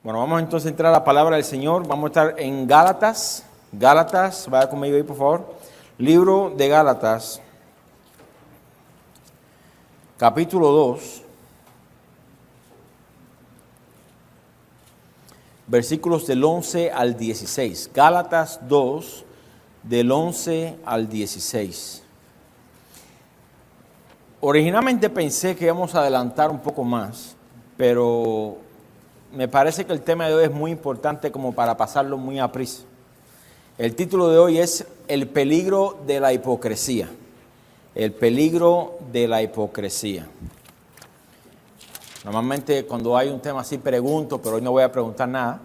Bueno, vamos entonces a entrar a la palabra del Señor. Vamos a estar en Gálatas. Gálatas, vaya conmigo ahí, por favor. Libro de Gálatas, capítulo 2, versículos del 11 al 16. Gálatas 2, del 11 al 16. Originalmente pensé que íbamos a adelantar un poco más, pero me parece que el tema de hoy es muy importante como para pasarlo muy a prisa. El título de hoy es El peligro de la hipocresía. El peligro de la hipocresía. Normalmente cuando hay un tema así pregunto, pero hoy no voy a preguntar nada,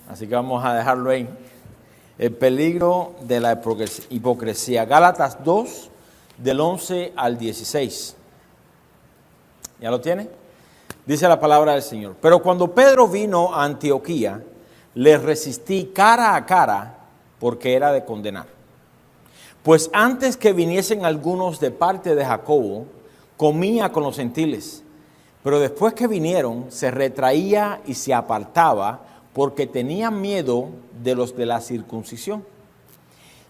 así que vamos a dejarlo ahí. El peligro de la hipocresía. Gálatas 2, del 11 al 16. ¿Ya lo tiene? Dice la palabra del Señor. Pero cuando Pedro vino a Antioquía, le resistí cara a cara porque era de condenar. Pues antes que viniesen algunos de parte de Jacobo, comía con los gentiles. Pero después que vinieron, se retraía y se apartaba porque tenía miedo de los de la circuncisión.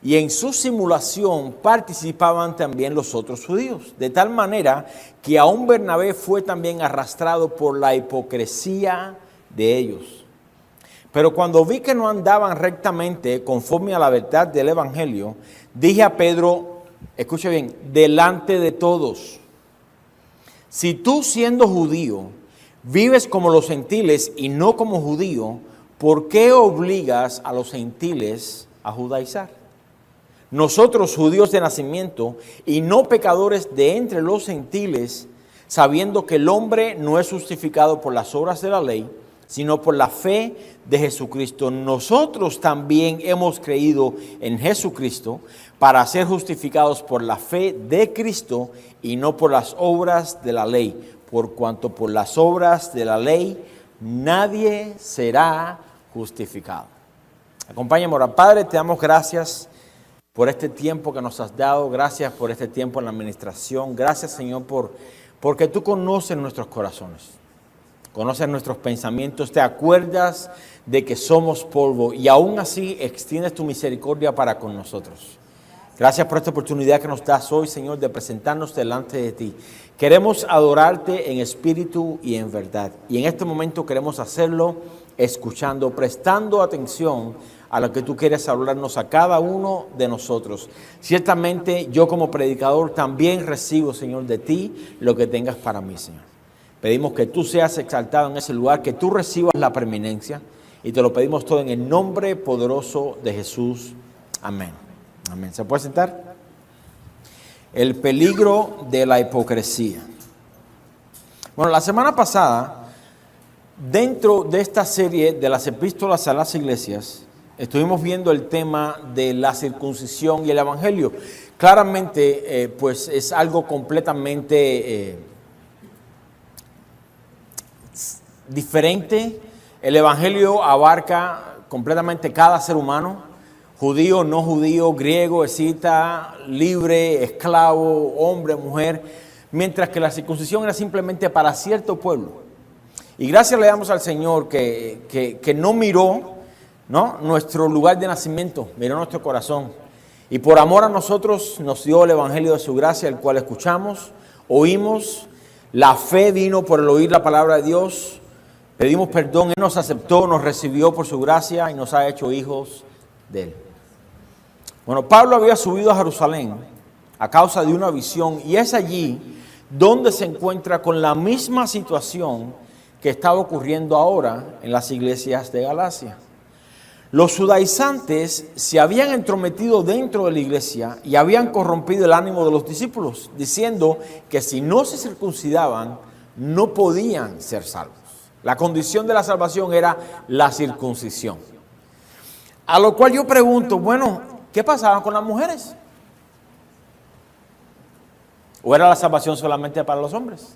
Y en su simulación participaban también los otros judíos, de tal manera que aún Bernabé fue también arrastrado por la hipocresía de ellos. Pero cuando vi que no andaban rectamente conforme a la verdad del evangelio, dije a Pedro, escuche bien, delante de todos: si tú, siendo judío, vives como los gentiles y no como judío, ¿por qué obligas a los gentiles a judaizar? Nosotros, judíos de nacimiento y no pecadores de entre los gentiles, sabiendo que el hombre no es justificado por las obras de la ley, sino por la fe de Jesucristo. Nosotros también hemos creído en Jesucristo para ser justificados por la fe de Cristo y no por las obras de la ley, por cuanto por las obras de la ley nadie será justificado. Acompáñame a orar. Padre, te damos gracias por este tiempo que nos has dado. Gracias por este tiempo en la administración. Gracias, Señor, porque tú conoces nuestros corazones. Conoces nuestros pensamientos. Te acuerdas de que somos polvo y aún así extiendes tu misericordia para con nosotros. Gracias por esta oportunidad que nos das hoy, Señor, de presentarnos delante de ti. Queremos adorarte en espíritu y en verdad. Y en este momento queremos hacerlo escuchando, prestando atención a lo que tú quieres hablarnos a cada uno de nosotros. Ciertamente yo como predicador también recibo, Señor, de ti lo que tengas para mí, Señor. Pedimos que tú seas exaltado en ese lugar, que tú recibas la preeminencia, y te lo pedimos todo en el nombre poderoso de Jesús. Amén. Amén. ¿Se puede sentar? El peligro de la hipocresía. Bueno, la semana pasada, dentro de esta serie de las epístolas a las iglesias, estuvimos viendo el tema de la circuncisión y el evangelio. Claramente, pues es algo completamente diferente. El evangelio abarca completamente cada ser humano, judío, no judío, griego, escita, libre, esclavo, hombre, mujer, mientras que la circuncisión era simplemente para cierto pueblo. Y gracias le damos al Señor que no miró, ¿no?, nuestro lugar de nacimiento, miró nuestro corazón. Y por amor a nosotros nos dio el evangelio de su gracia, el cual escuchamos, oímos. La fe vino por el oír la palabra de Dios. Pedimos perdón, Él nos aceptó, nos recibió por su gracia y nos ha hecho hijos de Él. Bueno, Pablo había subido a Jerusalén a causa de una visión, y es allí donde se encuentra con la misma situación que estaba ocurriendo ahora en las iglesias de Galacia. Los judaizantes se habían entrometido dentro de la iglesia y habían corrompido el ánimo de los discípulos, diciendo que si no se circuncidaban, no podían ser salvos. La condición de la salvación era la circuncisión. A lo cual yo pregunto, bueno, ¿qué pasaba con las mujeres? ¿O era la salvación solamente para los hombres?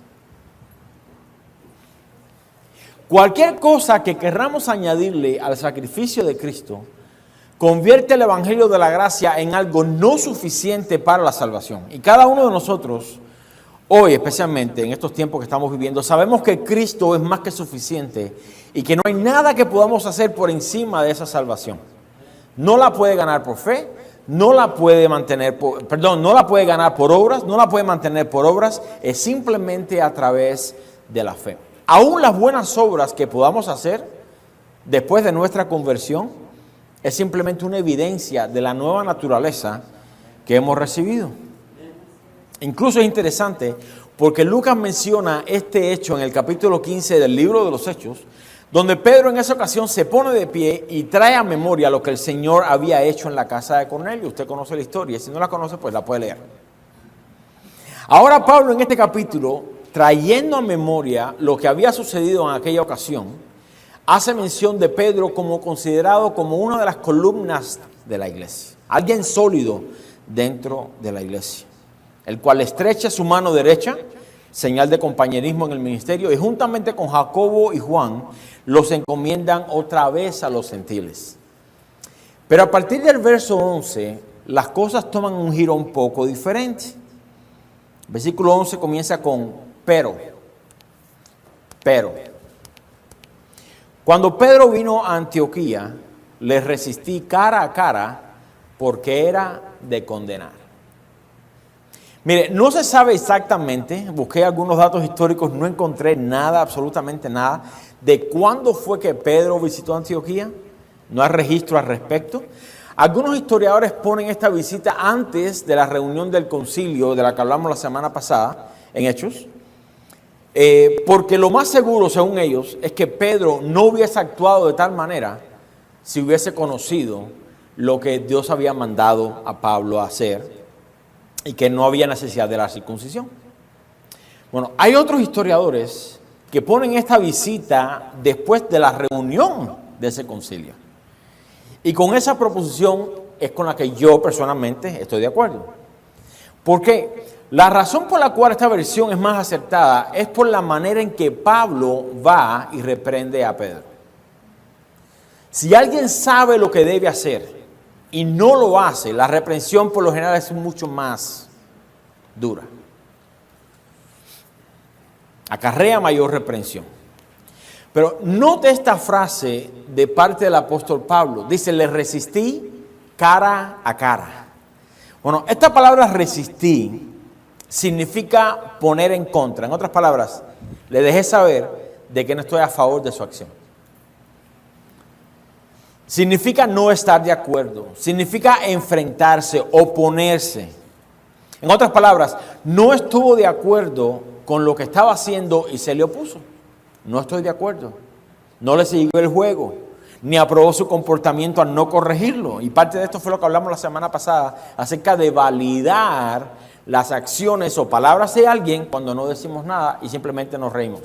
Cualquier cosa que querramos añadirle al sacrificio de Cristo convierte el evangelio de la gracia en algo no suficiente para la salvación. Y cada uno de nosotros hoy, especialmente en estos tiempos que estamos viviendo, sabemos que Cristo es más que suficiente y que no hay nada que podamos hacer por encima de esa salvación. No la puede ganar por fe, no la puede mantener no la puede ganar por obras, no la puede mantener por obras, es simplemente a través de la fe. Aún las buenas obras que podamos hacer después de nuestra conversión es simplemente una evidencia de la nueva naturaleza que hemos recibido. Incluso es interesante porque Lucas menciona este hecho en el capítulo 15 del libro de los Hechos, donde Pedro en esa ocasión se pone de pie y trae a memoria lo que el Señor había hecho en la casa de Cornelio. Usted conoce la historia, si no la conoce, pues la puede leer. Ahora Pablo en este capítulo, trayendo a memoria lo que había sucedido en aquella ocasión, hace mención de Pedro como considerado como una de las columnas de la iglesia, alguien sólido dentro de la iglesia, el cual estrecha su mano derecha, señal de compañerismo en el ministerio, y juntamente con Jacobo y Juan los encomiendan otra vez a los gentiles. Pero a partir del verso 11, las cosas toman un giro un poco diferente. Versículo 11 comienza con pero. Cuando Pedro vino a Antioquía, le resistí cara a cara porque era de condenar. Mire, no se sabe exactamente, busqué algunos datos históricos, no encontré nada, absolutamente nada, de cuándo fue que Pedro visitó Antioquía. No hay registro al respecto. Algunos historiadores ponen esta visita antes de la reunión del concilio de la que hablamos la semana pasada, en Hechos, porque lo más seguro, según ellos, es que Pedro no hubiese actuado de tal manera si hubiese conocido lo que Dios había mandado a Pablo a hacer y que no había necesidad de la circuncisión. Bueno, hay otros historiadores que ponen esta visita después de la reunión de ese concilio. Y con esa proposición es con la que yo personalmente estoy de acuerdo. Porque la razón por la cual esta versión es más acertada es por la manera en que Pablo va y reprende a Pedro. Si alguien sabe lo que debe hacer y no lo hace, la reprensión por lo general es mucho más dura. Acarrea mayor reprensión. Pero note esta frase de parte del apóstol Pablo. Dice, le resistí cara a cara. Bueno, esta palabra resistí significa poner en contra. En otras palabras, le dejé saber de que no estoy a favor de su acción. Significa no estar de acuerdo, significa enfrentarse, oponerse. En otras palabras, no estuvo de acuerdo con lo que estaba haciendo y se le opuso. No estoy de acuerdo. No le siguió el juego, ni aprobó su comportamiento al no corregirlo. Y parte de esto fue lo que hablamos la semana pasada, acerca de validar las acciones o palabras de alguien cuando no decimos nada y simplemente nos reímos.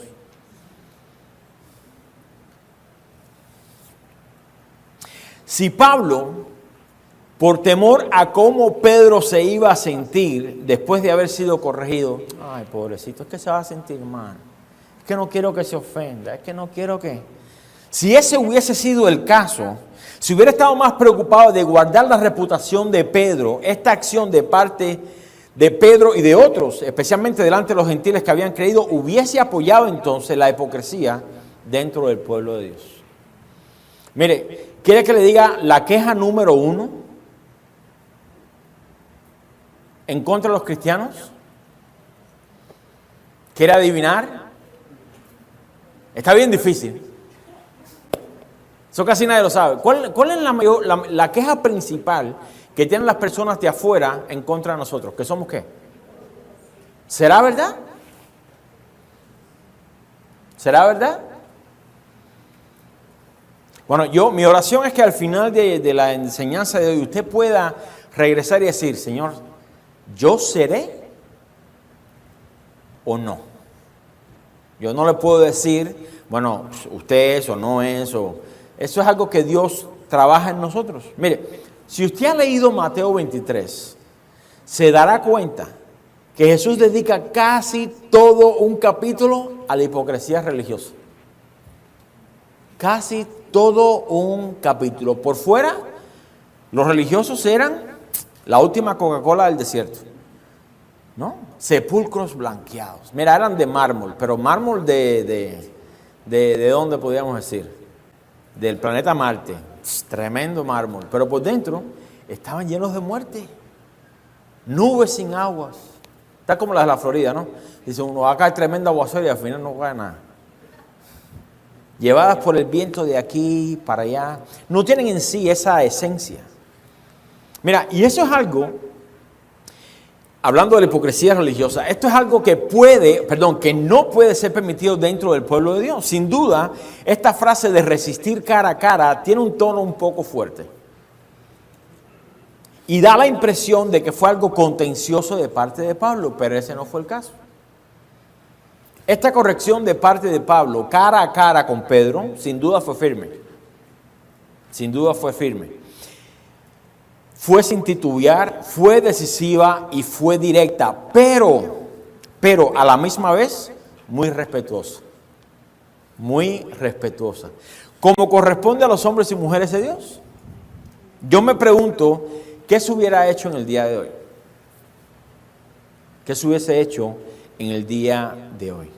Si Pablo, por temor a cómo Pedro se iba a sentir después de haber sido corregido, ay, pobrecito, es que se va a sentir mal, es que no quiero que se ofenda, es que no quiero que... Si ese hubiese sido el caso, si hubiera estado más preocupado de guardar la reputación de Pedro, esta acción de parte de Pedro y de otros, especialmente delante de los gentiles que habían creído, hubiese apoyado entonces la hipocresía dentro del pueblo de Dios. Mire, ¿quiere que le diga la queja número 1 en contra de los cristianos? ¿Quiere adivinar? Está bien difícil. Eso casi nadie lo sabe. ¿Cuál es la queja principal que tienen las personas de afuera en contra de nosotros? ¿Que somos qué? ¿Será verdad? ¿Será verdad? Bueno, mi oración es que al final de la enseñanza de hoy usted pueda regresar y decir, Señor, ¿yo seré o no? Yo no le puedo decir, bueno, usted es o no es, eso es algo que Dios trabaja en nosotros. Mire, si usted ha leído Mateo 23, se dará cuenta que Jesús dedica casi todo un capítulo a la hipocresía religiosa. Casi todo un capítulo. Por fuera, los religiosos eran la última Coca-Cola del desierto. ¿no? Sepulcros blanqueados. Mira, eran de mármol, pero mármol ¿de dónde podríamos decir? Del planeta Marte. Tremendo mármol. Pero por dentro estaban llenos de muerte. Nubes sin aguas. Está como las de la Florida, ¿no? Dice uno, va a caer tremendo aguacero y al final no cae nada. Llevadas por el viento de aquí para allá. No tienen en sí esa esencia. Mira, y eso es algo, hablando de la hipocresía religiosa, esto es algo que no puede ser permitido dentro del pueblo de Dios. Sin duda, esta frase de resistir cara a cara tiene un tono un poco fuerte. Y da la impresión de que fue algo contencioso de parte de Pablo, pero ese no fue el caso. Esta corrección de parte de Pablo, cara a cara con Pedro, sin duda fue firme. Sin duda fue firme. Fue sin titubear, fue decisiva y fue directa, pero a la misma vez muy respetuosa. Muy respetuosa. Como corresponde a los hombres y mujeres de Dios. Yo me pregunto, ¿qué se hubiera hecho en el día de hoy? ¿Qué se hubiese hecho en el día de hoy?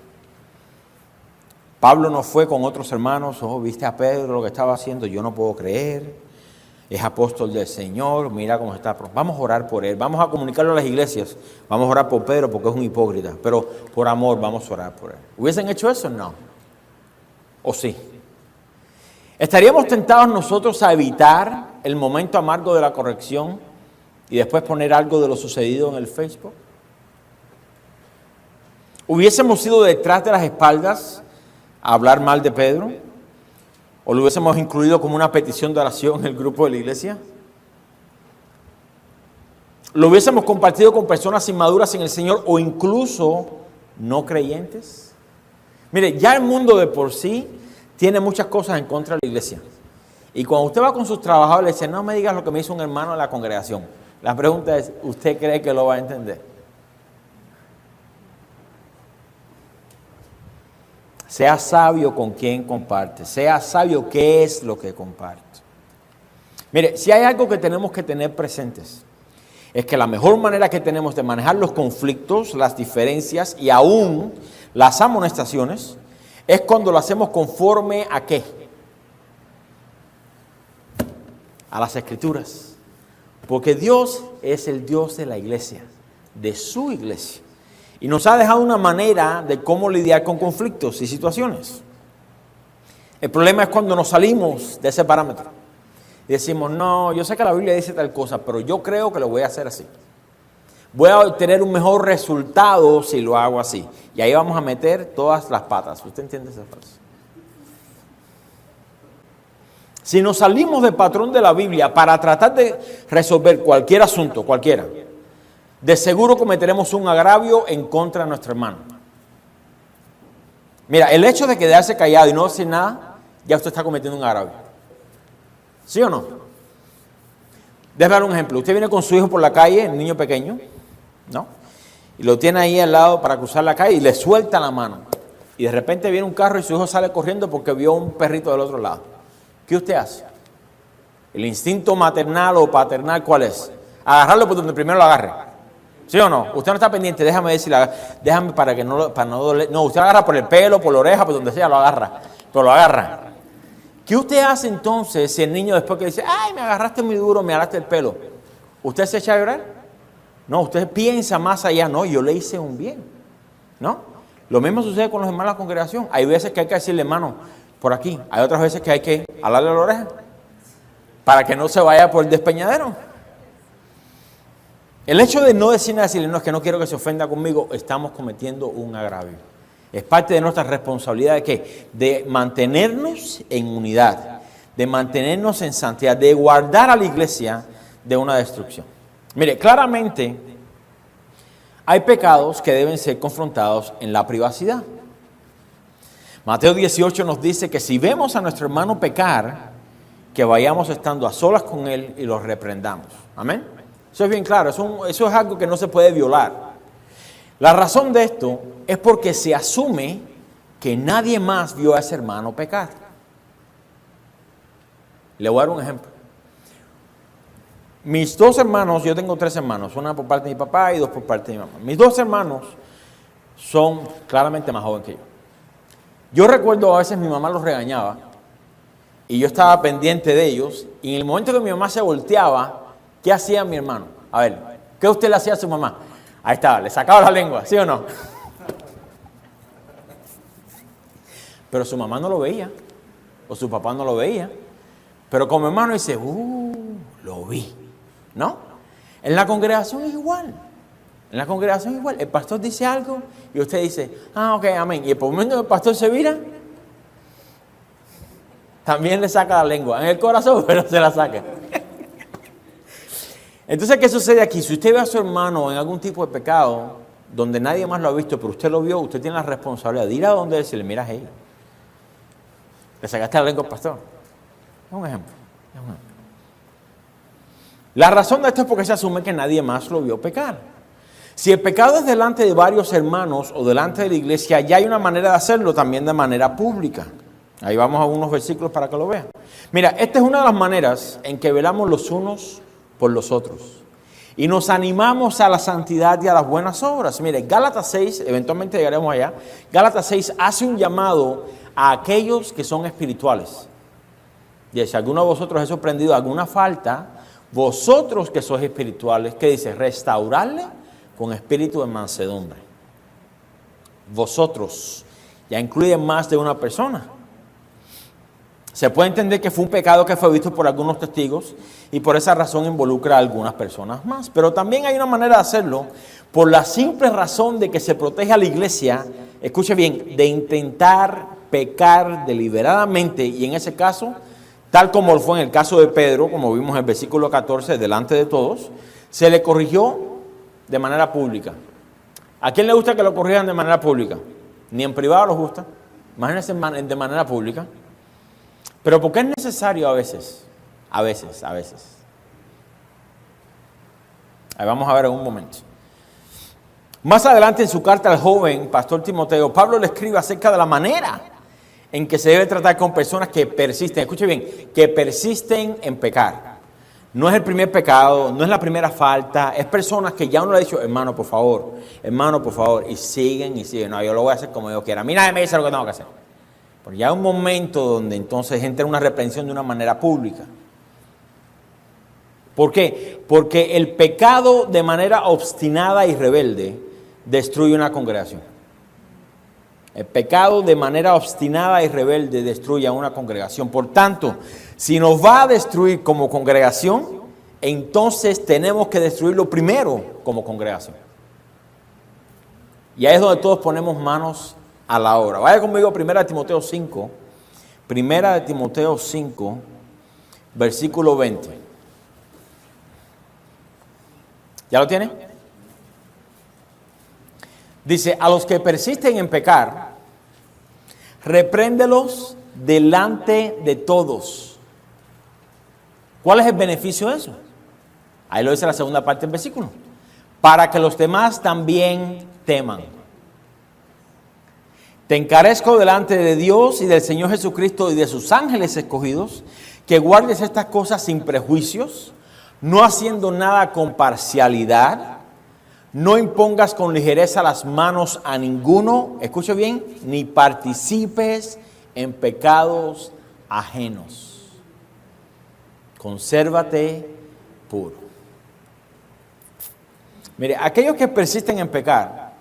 Pablo no fue con otros hermanos, viste a Pedro lo que estaba haciendo, yo no puedo creer. Es apóstol del Señor, mira cómo está. Vamos a orar por él, vamos a comunicarlo a las iglesias. Vamos a orar por Pedro porque es un hipócrita, pero por amor vamos a orar por él. ¿Hubiesen hecho eso? No. ¿O sí? ¿Estaríamos tentados nosotros a evitar el momento amargo de la corrección y después poner algo de lo sucedido en el Facebook? ¿Hubiésemos ido detrás de las espaldas a hablar mal de Pedro? ¿O lo hubiésemos incluido como una petición de oración en el grupo de la iglesia? ¿Lo hubiésemos compartido con personas inmaduras en el Señor o incluso no creyentes? Mire, ya el mundo de por sí tiene muchas cosas en contra de la iglesia. Y cuando usted va con sus trabajadores le dice, no me digas lo que me hizo un hermano de la congregación. La pregunta es, ¿usted cree que lo va a entender? Sea sabio con quién comparte. Sea sabio qué es lo que comparte. Mire, si hay algo que tenemos que tener presentes, es que la mejor manera que tenemos de manejar los conflictos, las diferencias y aún las amonestaciones, es cuando lo hacemos conforme a ¿qué? A las Escrituras. Porque Dios es el Dios de la iglesia, de su iglesia. Y nos ha dejado una manera de cómo lidiar con conflictos y situaciones. El problema es cuando nos salimos de ese parámetro. Y decimos, no, yo sé que la Biblia dice tal cosa, pero yo creo que lo voy a hacer así. Voy a obtener un mejor resultado si lo hago así. Y ahí vamos a meter todas las patas. ¿Usted entiende esa frase? Si nos salimos del patrón de la Biblia para tratar de resolver cualquier asunto, cualquiera, de seguro cometeremos un agravio en contra de nuestro hermano. Mira, el hecho de quedarse callado y no decir nada, ya usted está cometiendo un agravio. ¿Sí o no? Déjame dar un ejemplo. Usted viene con su hijo por la calle, un niño pequeño, ¿no? Y lo tiene ahí al lado para cruzar la calle y le suelta la mano. Y de repente viene un carro y su hijo sale corriendo porque vio un perrito del otro lado. ¿Qué usted hace? El instinto maternal o paternal, ¿cuál es? Agarrarlo por donde primero lo agarre. ¿Sí o no? Usted no está pendiente, déjame para no doler. No, usted agarra por el pelo, por la oreja, por donde sea, lo agarra. Pero lo agarra. ¿Qué usted hace entonces si el niño después que dice, ay, me agarraste muy duro, me agarraste el pelo? ¿Usted se echa a llorar? No, usted piensa más allá, no, yo le hice un bien. ¿No? Lo mismo sucede con los hermanos de la congregación. Hay veces que hay que decirle, hermano, por aquí. Hay otras veces que hay que alarle la oreja para que no se vaya por el despeñadero. El hecho de no decirle, no, es que no quiero que se ofenda conmigo, estamos cometiendo un agravio. Es parte de nuestra responsabilidad de ¿qué? De mantenernos en unidad, de mantenernos en santidad, de guardar a la iglesia de una destrucción. Mire, claramente hay pecados que deben ser confrontados en la privacidad. Mateo 18 nos dice que si vemos a nuestro hermano pecar, que vayamos estando a solas con él y lo reprendamos. Amén. Eso es bien claro, eso es algo que no se puede violar. La razón de esto es porque se asume que nadie más vio a ese hermano pecar. Le voy a dar un ejemplo. Mis dos hermanos, yo tengo tres hermanos, una por parte de mi papá y dos por parte de mi mamá. Mis dos hermanos son claramente más jóvenes que yo. Yo recuerdo a veces mi mamá los regañaba y yo estaba pendiente de ellos y en el momento que mi mamá se volteaba, ¿qué hacía mi hermano? A ver, ¿qué usted le hacía a su mamá? Ahí estaba, le sacaba la lengua, ¿sí o no? Pero su mamá no lo veía, o su papá no lo veía. Pero como hermano dice, lo vi, ¿no? En la congregación es igual. En la congregación es igual. El pastor dice algo y usted dice, ok, amén. Y el momento que el pastor se vira, también le saca la lengua. En el corazón, pero se la saca. Entonces, ¿qué sucede aquí? Si usted ve a su hermano en algún tipo de pecado, donde nadie más lo ha visto, pero usted lo vio, usted tiene la responsabilidad de ir a donde él y decirle, mira, hey, le sacaste la lengua al pastor. Es un ejemplo. La razón de esto es porque se asume que nadie más lo vio pecar. Si el pecado es delante de varios hermanos o delante de la iglesia, ya hay una manera de hacerlo también de manera pública. Ahí vamos a unos versículos para que lo vean. Mira, esta es una de las maneras en que velamos los unos por los otros. Y nos animamos a la santidad y a las buenas obras. Mire, Gálatas 6, eventualmente llegaremos allá. Gálatas 6 hace un llamado a aquellos que son espirituales. Y si alguno de vosotros es sorprendido de alguna falta, vosotros que sois espirituales, ¿qué dice? Restaurarle con espíritu de mansedumbre. Vosotros, ya incluye más de una persona. Se puede entender que fue un pecado que fue visto por algunos testigos y por esa razón involucra a algunas personas más. Pero también hay una manera de hacerlo por la simple razón de que se protege a la iglesia, escuche bien, de intentar pecar deliberadamente y en ese caso, tal como fue en el caso de Pedro, como vimos en el versículo 14, delante de todos, se le corrigió de manera pública. ¿A quién le gusta que lo corrijan de manera pública? Ni en privado les gusta. Imagínense de manera pública. Pero ¿por qué es necesario a veces? A veces. Ahí vamos a ver en un momento. Más adelante en su carta al joven pastor Timoteo, Pablo le escribe acerca de la manera en que se debe tratar con personas que persisten, escuche bien, que persisten en pecar. No es el primer pecado, no es la primera falta, es personas que ya uno le ha dicho, hermano, por favor, y siguen, no, yo lo voy a hacer como yo quiera, a mí nadie me dice lo que tengo que hacer. Porque ya hay un momento donde entonces entra una reprensión de una manera pública. ¿Por qué? Porque el pecado de manera obstinada y rebelde destruye una congregación. El pecado de manera obstinada y rebelde destruye a una congregación. Por tanto, si nos va a destruir como congregación, entonces tenemos que destruirlo primero como congregación. Y ahí es donde todos ponemos manos a la obra. Vaya conmigo, 1 Timoteo 5, versículo 20. ¿Ya lo tiene? Dice, a los que persisten en pecar, repréndelos delante de todos. ¿Cuál es el beneficio de eso? Ahí lo dice la segunda parte del versículo. Para que los demás también teman. Te encarezco delante de Dios y del Señor Jesucristo y de sus ángeles escogidos, que guardes estas cosas sin prejuicios, no haciendo nada con parcialidad, no impongas con ligereza las manos a ninguno, escuche bien, ni participes en pecados ajenos. Consérvate puro. Mire, aquellos que persisten en pecar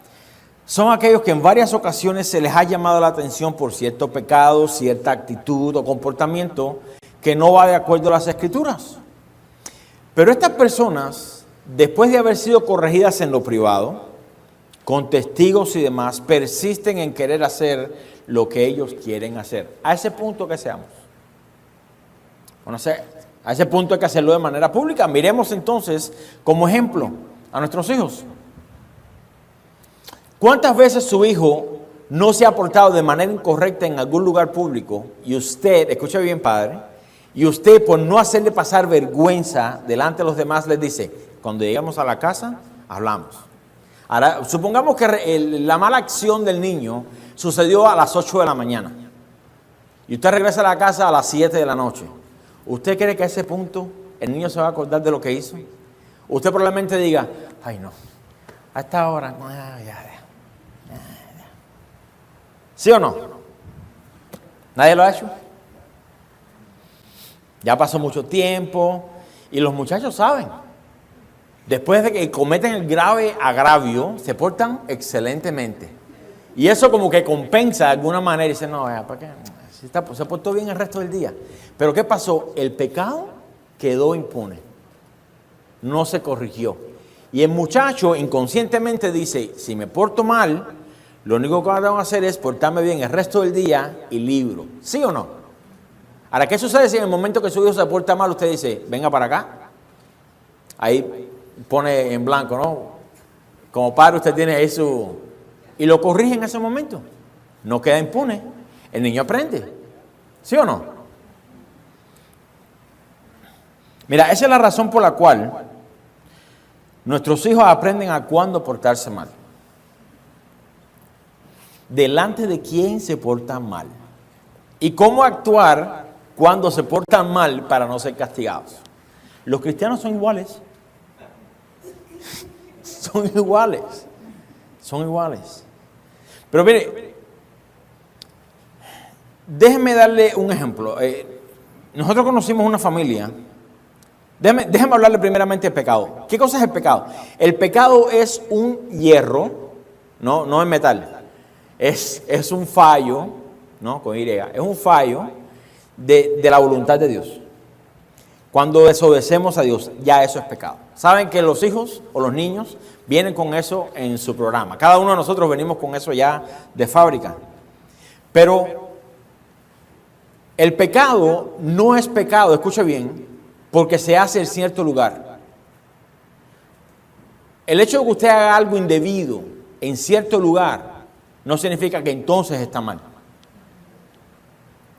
son aquellos que en varias ocasiones se les ha llamado la atención por cierto pecado, cierta actitud o comportamiento que no va de acuerdo a las Escrituras. Pero estas personas, después de haber sido corregidas en lo privado, con testigos y demás, persisten en querer hacer lo que ellos quieren hacer. A ese punto que seamos. Bueno, a ese punto hay que hacerlo de manera pública. Miremos entonces como ejemplo a nuestros hijos. ¿Cuántas veces su hijo no se ha portado de manera incorrecta en algún lugar público y usted, escuche bien padre, y usted por no hacerle pasar vergüenza delante de los demás les dice, cuando lleguemos a la casa, hablamos? Ahora, supongamos que la mala acción del niño sucedió a las 8 de la mañana y usted regresa a la casa a las 7 de la noche. ¿Usted cree que a ese punto el niño se va a acordar de lo que hizo. Usted probablemente diga, ay no, a esta hora, no, ya. ¿Sí o no? ¿Nadie lo ha hecho? Ya pasó mucho tiempo y los muchachos saben. Después de que cometen el grave agravio, se portan excelentemente. Y eso como que compensa de alguna manera. Y dicen, no, ¿para qué? Se portó bien el resto del día. Pero ¿qué pasó? El pecado quedó impune. No se corrigió. Y el muchacho inconscientemente dice, si me porto mal, lo único que tengo que hacer es portarme bien el resto del día y libro. ¿Sí o no? Ahora, ¿qué sucede si en el momento que su hijo se porta mal, usted dice, venga para acá? Ahí pone en blanco, ¿no? Como padre usted tiene ahí su... Y lo corrige en ese momento. No queda impune. El niño aprende. ¿Sí o no? Mira, esa es la razón por la cual nuestros hijos aprenden a cuándo portarse mal. Delante de quién se portan mal. Y cómo actuar cuando se portan mal para no ser castigados. Los cristianos son iguales. Son iguales. Son iguales. Pero mire, déjeme darle un ejemplo. Nosotros conocimos una familia. Déjeme hablarle primeramente del pecado. ¿Qué cosa es el pecado? El pecado es un hierro, no es metal. Es un fallo, ¿no? Con Y. Es un fallo de la voluntad de Dios. Cuando desobedecemos a Dios, ya eso es pecado. Saben que los hijos o los niños vienen con eso en su programa. Cada uno de nosotros venimos con eso ya de fábrica. Pero el pecado no es pecado, escuche bien, porque se hace en cierto lugar. El hecho de que usted haga algo indebido en cierto lugar no significa que entonces está mal.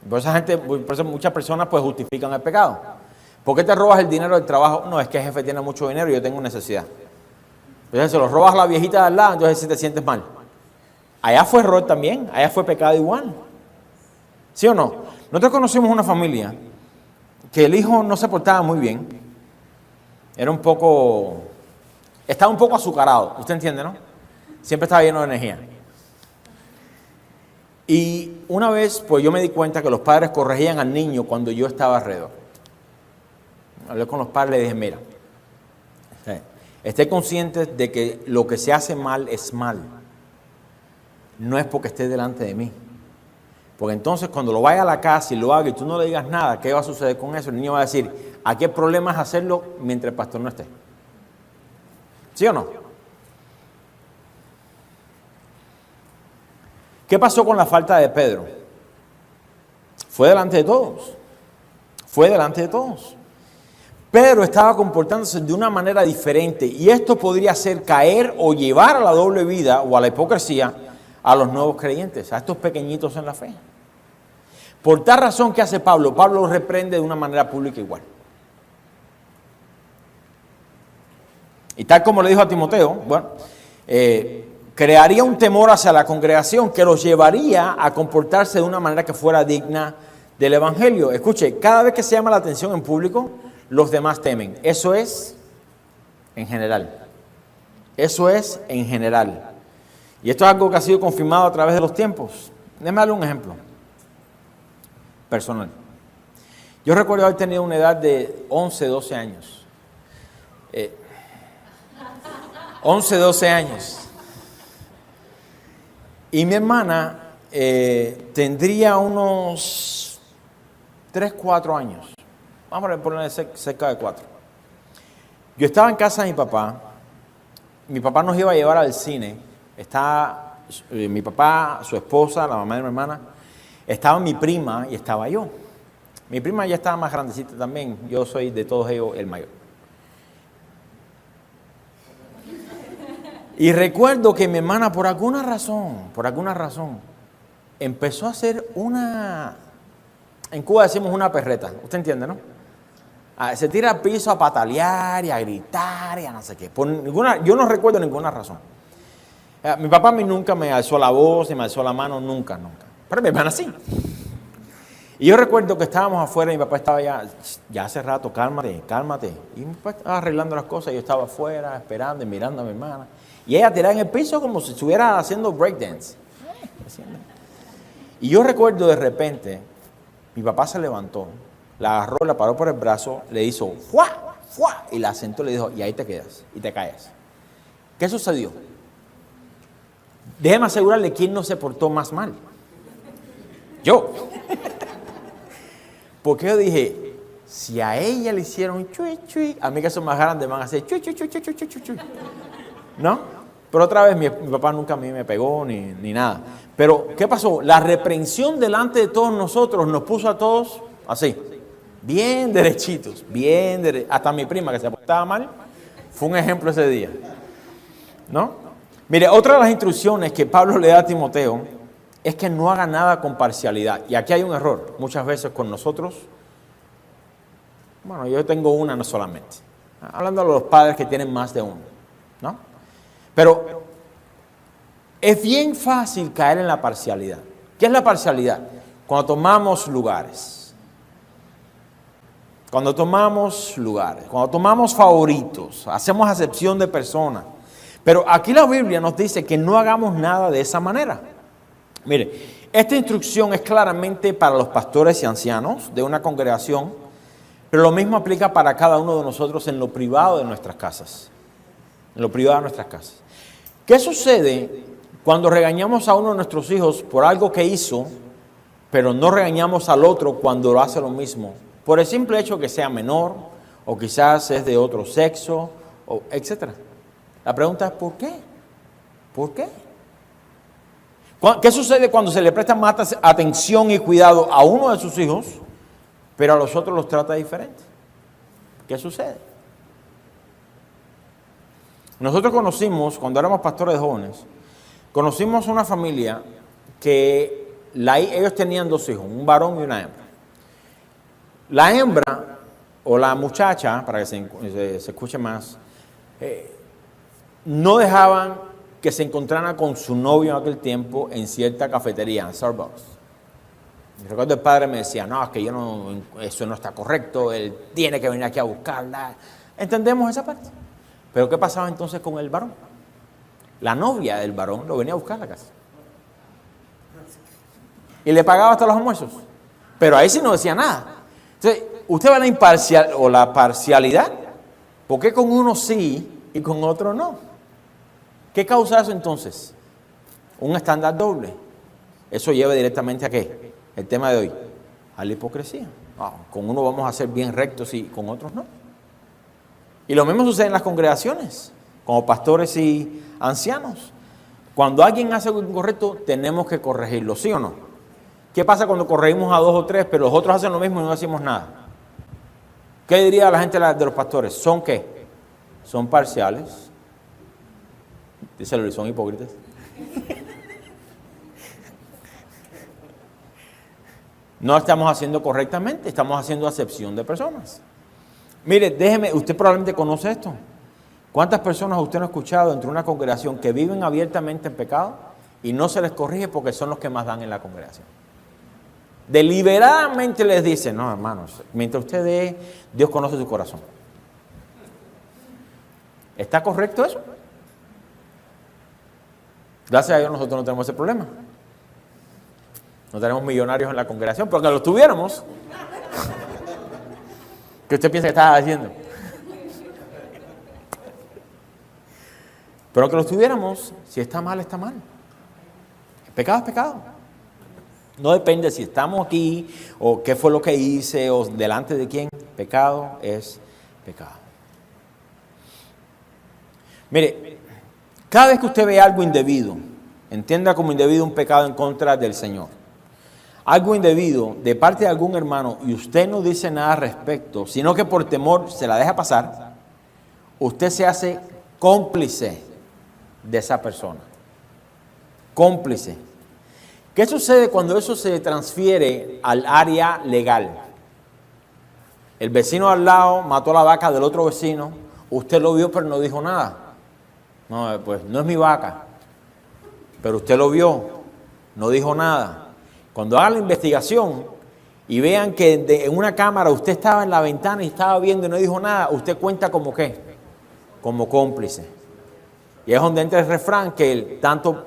Por eso muchas personas pues justifican el pecado. ¿Por qué te robas el dinero del trabajo? No, es que el jefe tiene mucho dinero y yo tengo necesidad. Entonces se lo robas a la viejita de al lado, entonces si te sientes mal. Allá fue error también, allá fue pecado igual. ¿Sí o no? Nosotros conocimos una familia que el hijo no se portaba muy bien. Estaba un poco azucarado, usted entiende, ¿no? Siempre estaba lleno de energía. Y una vez, pues yo me di cuenta que los padres corregían al niño cuando yo estaba alrededor. Hablé con los padres y les dije, mira, esté consciente de que lo que se hace mal es mal. No es porque esté delante de mí. Porque entonces cuando lo vaya a la casa y lo haga y tú no le digas nada, ¿qué va a suceder con eso? El niño va a decir, ¿a qué problema es hacerlo mientras el pastor no esté? ¿Sí o no? ¿Qué pasó con la falta de Pedro? Fue delante de todos. Fue delante de todos. Pedro estaba comportándose de una manera diferente y esto podría hacer caer o llevar a la doble vida o a la hipocresía a los nuevos creyentes, a estos pequeñitos en la fe. Por tal razón, ¿qué hace Pablo? Pablo los reprende de una manera pública igual. Y tal como le dijo a Timoteo, crearía un temor hacia la congregación que los llevaría a comportarse de una manera que fuera digna del evangelio. Escuche, cada vez que se llama la atención en público, los demás temen. Eso es en general. Eso es en general. Y esto es algo que ha sido confirmado a través de los tiempos. Déjame darle un ejemplo personal. Yo recuerdo haber tenido una edad de 11, 12 años. 11, 12 años. Y mi hermana tendría unos 3, 4 años. Vamos a ponerle cerca de 4. Yo estaba en casa de mi papá. Mi papá nos iba a llevar al cine. Estaba mi papá, su esposa, la mamá de mi hermana. Estaba mi prima y estaba yo. Mi prima ya estaba más grandecita también. Yo soy de todos ellos el mayor. Y recuerdo que mi hermana, por alguna razón, empezó a hacer en Cuba decimos una perreta. ¿Usted entiende, no? Se tira al piso a patalear y a gritar y a no sé qué. Yo no recuerdo ninguna razón. Mi papá a mí nunca me alzó la voz, ni me alzó la mano, nunca. Pero mi hermana sí. Y yo recuerdo que estábamos afuera y mi papá estaba ya hace rato, cálmate, cálmate. Y mi papá estaba arreglando las cosas y yo estaba afuera esperando y mirando a mi hermana. Y ella tirada en el piso como si estuviera haciendo breakdance. Y yo recuerdo de repente, mi papá se levantó, la agarró, la paró por el brazo, le hizo ¡fua! ¡Fua! Y la sentó y le dijo, y ahí te quedas, y te callas. ¿Qué sucedió? Déjeme asegurarle quién no se portó más mal. Yo. Porque yo dije, si a ella le hicieron chui, chui, a mí que son más grandes van a hacer chui, chui, chui, chui, chui, chui, chui. ¿No? Pero otra vez mi papá nunca a mí me pegó ni nada. Pero, ¿qué pasó? La reprensión delante de todos nosotros nos puso a todos así, bien derechitos, hasta mi prima que se portaba mal, fue un ejemplo ese día. ¿No? Mire, otra de las instrucciones que Pablo le da a Timoteo es que no haga nada con parcialidad. Y aquí hay un error, muchas veces con nosotros. Bueno, yo tengo una no solamente. Hablando de los padres que tienen más de uno, ¿no? Pero es bien fácil caer en la parcialidad. ¿Qué es la parcialidad? Cuando tomamos lugares. Cuando tomamos favoritos, hacemos acepción de personas. Pero aquí la Biblia nos dice que no hagamos nada de esa manera. Mire, esta instrucción es claramente para los pastores y ancianos de una congregación, pero lo mismo aplica para cada uno de nosotros en lo privado de nuestras casas. En lo privado de nuestras casas. ¿Qué sucede cuando regañamos a uno de nuestros hijos por algo que hizo, pero no regañamos al otro cuando lo hace lo mismo? Por el simple hecho que sea menor, o quizás es de otro sexo, etc. La pregunta es ¿por qué? ¿Por qué? ¿Qué sucede cuando se le presta más atención y cuidado a uno de sus hijos, pero a los otros los trata diferente? ¿Qué sucede? Nosotros conocimos, cuando éramos pastores de jóvenes, conocimos una familia que ellos tenían 2 hijos, un varón y una hembra. La hembra, o la muchacha, para que se escuche más, no dejaban que se encontrara con su novio en aquel tiempo en cierta cafetería, en Starbucks. Me recuerdo el padre me decía, no, es que eso no está correcto, él tiene que venir aquí a buscarla. ¿Entendemos esa parte? Pero ¿qué pasaba entonces con el varón? La novia del varón lo venía a buscar a la casa. Y le pagaba hasta los almuerzos. Pero ahí sí no decía nada. Entonces, usted va a la parcialidad. ¿Por qué con uno sí y con otro no? ¿Qué causa eso entonces? Un estándar doble. Eso lleva directamente ¿a qué? El tema de hoy, a la hipocresía. Con uno vamos a ser bien rectos y con otros no. Y lo mismo sucede en las congregaciones, como pastores y ancianos. Cuando alguien hace algo incorrecto, tenemos que corregirlo, ¿sí o no? ¿Qué pasa cuando corregimos a 2 o 3, pero los otros hacen lo mismo y no decimos nada? ¿Qué diría la gente de los pastores? ¿Son qué? Son parciales. Díselo, son hipócritas. No estamos haciendo correctamente, estamos haciendo acepción de personas. Mire, déjeme, usted probablemente conoce esto. ¿Cuántas personas usted no ha escuchado entre una congregación que viven abiertamente en pecado y no se les corrige porque son los que más dan en la congregación? Deliberadamente les dicen, no hermanos, mientras usted dé, Dios conoce su corazón. ¿Está correcto eso? Gracias a Dios nosotros no tenemos ese problema. No tenemos millonarios en la congregación, pero que los tuviéramos. ¿Qué usted piensa que estaba haciendo? Pero que los tuviéramos, si está mal, está mal. El pecado es pecado. No depende si estamos aquí, o qué fue lo que hice, o delante de quién. Pecado es pecado. Mire, cada vez que usted ve algo indebido, entienda como indebido un pecado en contra del Señor. Algo indebido de parte de algún hermano y usted no dice nada al respecto, sino que por temor se la deja pasar, usted se hace cómplice de esa persona. Cómplice. ¿Qué sucede cuando eso se transfiere al área legal? El vecino al lado mató la vaca del otro vecino, usted lo vio pero no dijo nada. No, pues no es mi vaca, pero usted lo vio, no dijo nada. Cuando haga la investigación y vean que en una cámara usted estaba en la ventana y estaba viendo y no dijo nada, usted cuenta como ¿qué? Como cómplice. Y es donde entra el refrán que el tanto,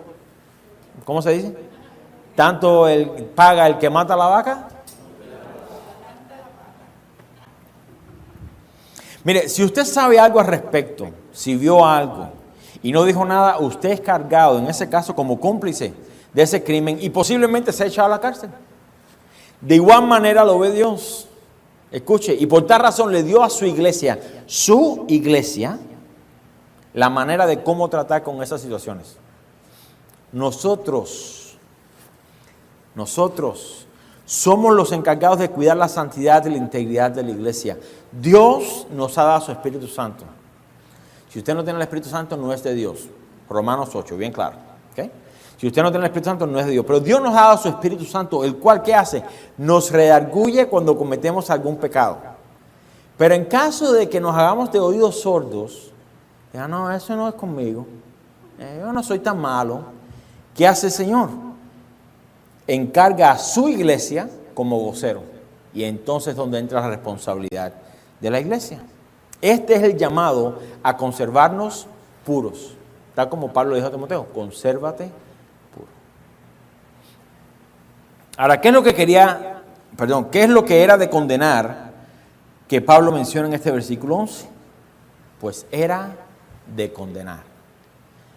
¿cómo se dice? Tanto paga el que mata a la vaca. Mire, si usted sabe algo al respecto, si vio algo y no dijo nada, usted es cargado, en ese caso, como cómplice de ese crimen y posiblemente se ha echado a la cárcel. De igual manera lo ve Dios. Escuche, y por tal razón le dio a su iglesia, la manera de cómo tratar con esas situaciones. Nosotros somos los encargados de cuidar la santidad y la integridad de la iglesia. Dios nos ha dado su Espíritu Santo. Si usted no tiene el Espíritu Santo, no es de Dios. Romanos 8, bien claro. ¿Okay? Si usted no tiene el Espíritu Santo, no es de Dios. Pero Dios nos ha dado su Espíritu Santo, el cual, ¿qué hace? Nos redarguye cuando cometemos algún pecado. Pero en caso de que nos hagamos de oídos sordos, ya no, eso no es conmigo. Yo no soy tan malo. ¿Qué hace el Señor? Encarga a su iglesia como vocero. Y entonces es donde entra la responsabilidad de la iglesia. Este es el llamado a conservarnos puros. Tal como Pablo dijo a Timoteo, consérvate puro. Ahora, ¿qué es lo que era de condenar que Pablo menciona en este versículo 11? Pues era de condenar.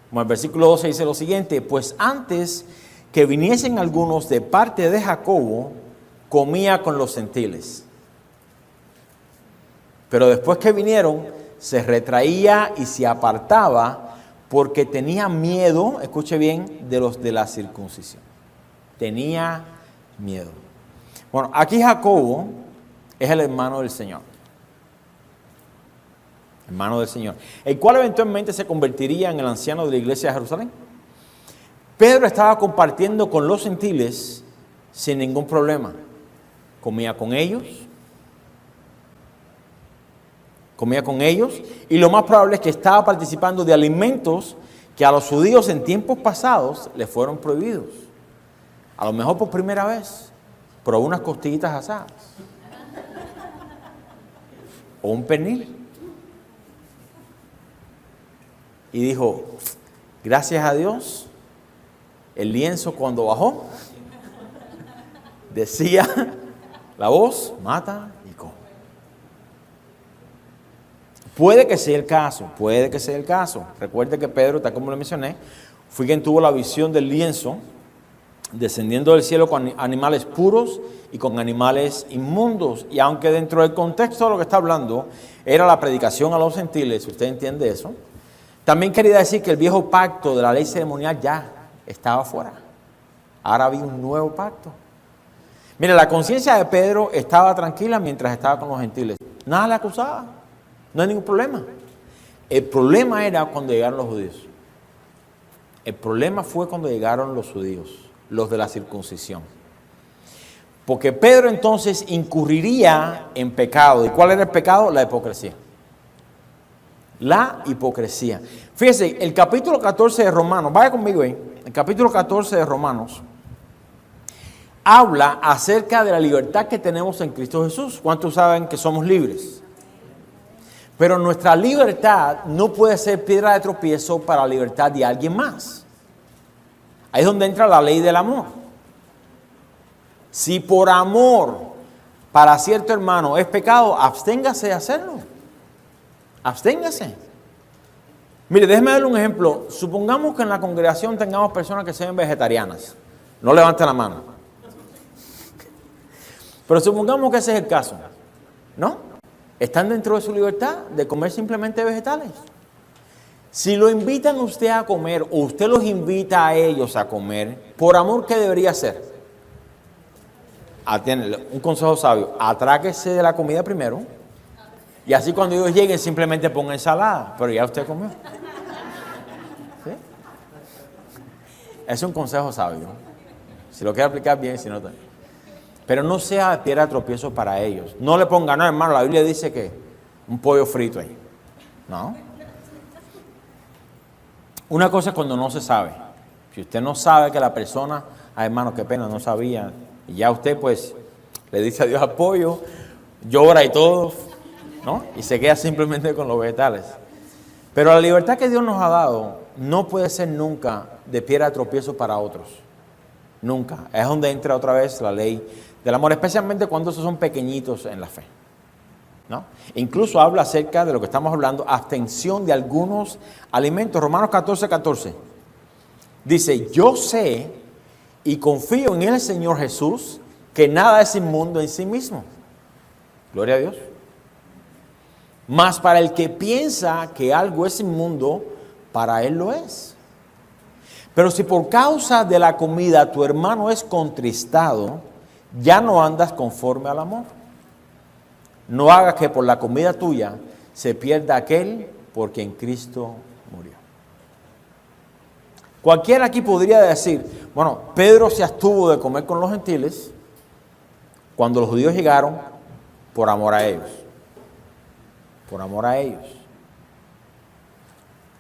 Como el versículo 12 dice lo siguiente, pues antes que viniesen algunos de parte de Jacobo, comía con los gentiles. Pero después que vinieron, se retraía y se apartaba porque tenía miedo, escuche bien, de los de la circuncisión. Tenía miedo. Bueno, aquí Jacobo es el hermano del Señor. Hermano del Señor. El cual eventualmente se convertiría en el anciano de la iglesia de Jerusalén. Pedro estaba compartiendo con los gentiles sin ningún problema. Comía con ellos y lo más probable es que estaba participando de alimentos que a los judíos en tiempos pasados les fueron prohibidos. A lo mejor por primera vez probó unas costillitas asadas o un pernil y dijo, gracias a Dios, el lienzo cuando bajó decía la voz, mata y come. Puede que sea el caso. Recuerde que Pedro, tal como lo mencioné, fue quien tuvo la visión del lienzo descendiendo del cielo con animales puros y con animales inmundos. Y aunque dentro del contexto de lo que está hablando era la predicación a los gentiles, si usted entiende eso, también quería decir que el viejo pacto de la ley ceremonial ya estaba fuera. Ahora había un nuevo pacto. Mire, la conciencia de Pedro estaba tranquila mientras estaba con los gentiles. Nada le acusaba. No hay ningún problema. El problema era cuando llegaron los judíos. El problema fue cuando llegaron los judíos, los de la circuncisión. Porque Pedro entonces incurriría en pecado. ¿Y cuál era el pecado? La hipocresía. La hipocresía. Fíjese, el capítulo 14 de Romanos, vaya conmigo ahí, el capítulo 14 de Romanos, habla acerca de la libertad que tenemos en Cristo Jesús. ¿Cuántos saben que somos libres? Pero nuestra libertad no puede ser piedra de tropiezo para la libertad de alguien más. Ahí es donde entra la ley del amor. Si por amor para cierto hermano es pecado, absténgase de hacerlo. Absténgase. Mire, déjeme darle un ejemplo. Supongamos que en la congregación tengamos personas que sean vegetarianas. No levanten la mano. Pero supongamos que ese es el caso. ¿No? Están dentro de su libertad de comer simplemente vegetales. Si lo invitan a usted a comer o usted los invita a ellos a comer, por amor, ¿qué debería hacer? Atiéndele, un consejo sabio, atráquese de la comida primero y así cuando ellos lleguen simplemente ponga ensalada, pero ya usted comió. ¿Sí? Es un consejo sabio. Si lo quiere aplicar bien, si no también. Pero no sea piedra de tropiezo para ellos. No le pongan, no, hermano, la Biblia dice que un pollo frito ahí. No. Una cosa es cuando no se sabe. Si usted no sabe que la persona, hermano, qué pena, no sabía. Y ya usted, pues, le dice a Dios apoyo, llora y todo, ¿no? Y se queda simplemente con los vegetales. Pero la libertad que Dios nos ha dado no puede ser nunca de piedra de tropiezo para otros. Nunca. Es donde entra otra vez la ley del amor, especialmente cuando esos son pequeñitos en la fe, ¿no? Incluso habla acerca de lo que estamos hablando, abstención de algunos alimentos. Romanos 14:14 dice, yo sé y confío en el Señor Jesús que nada es inmundo en sí mismo. Gloria a Dios. Mas para el que piensa que algo es inmundo, para él lo es. Pero si por causa de la comida tu hermano es contristado, ya no andas conforme al amor. No hagas que por la comida tuya se pierda aquel por quien Cristo murió. Cualquiera aquí podría decir, bueno, Pedro se abstuvo de comer con los gentiles cuando los judíos llegaron por amor a ellos. Por amor a ellos.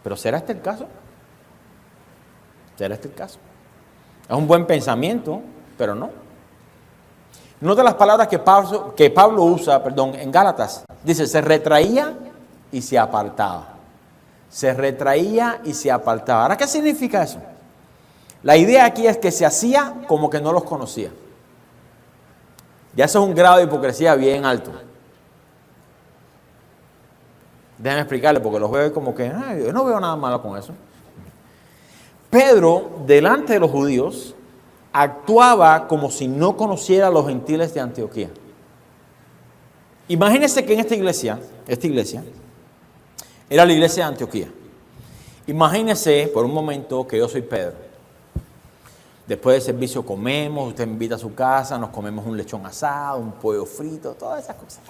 ¿Pero será este el caso? ¿Será este el caso? Es un buen pensamiento, pero no. Nota las palabras que Pablo usa, en Gálatas. Dice, se retraía y se apartaba. Se retraía y se apartaba. ¿Ahora qué significa eso? La idea aquí es que se hacía como que no los conocía. Ya eso es un grado de hipocresía bien alto. Déjenme explicarle, porque los veo como que, yo no veo nada malo con eso. Pedro, delante de los judíos, actuaba como si no conociera a los gentiles de Antioquía. Imagínense que en esta iglesia era la iglesia de Antioquía. Imagínense por un momento que yo soy Pedro. Después del servicio comemos, usted me invita a su casa, nos comemos un lechón asado, un pollo frito, todas esas cosas.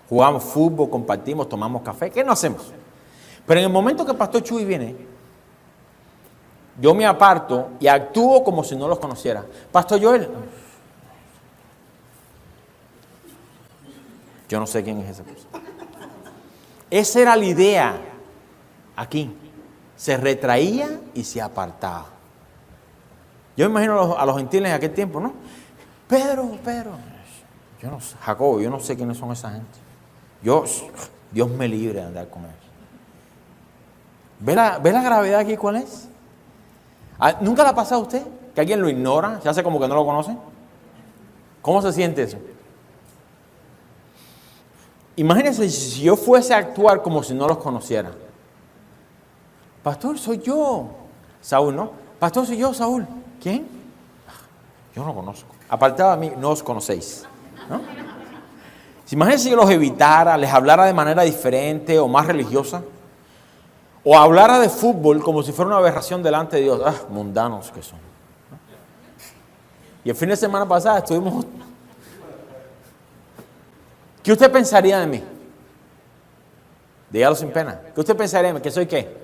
Jugamos fútbol, compartimos, tomamos café. ¿Qué no hacemos? Pero en el momento que el pastor Chuy viene, yo me aparto y actúo como si no los conociera. Pastor Joel, yo no sé quién es esa persona. Esa era la idea aquí. Se retraía y se apartaba. Yo me imagino a los gentiles en aquel tiempo, ¿no? Pedro, yo no sé, Jacobo, yo no sé quiénes son esa gente. Dios me libre de andar con ellos. ¿Ve la gravedad aquí cuál es? ¿Nunca le ha pasado a usted que alguien lo ignora, se hace como que no lo conoce? ¿Cómo se siente eso? Imagínense si yo fuese a actuar como si no los conociera. Pastor, soy yo. Saúl, ¿no? Pastor, soy yo, Saúl. ¿Quién? Yo no lo conozco. Apartado de mí, no os conocéis, ¿no? Imagínense si yo los evitara, les hablara de manera diferente o más religiosa. O hablara de fútbol como si fuera una aberración delante de Dios. Mundanos que son. Y el fin de semana pasada estuvimos... ¿Qué usted pensaría de mí? Dígalo sin pena. ¿Qué usted pensaría de mí? ¿Que soy qué?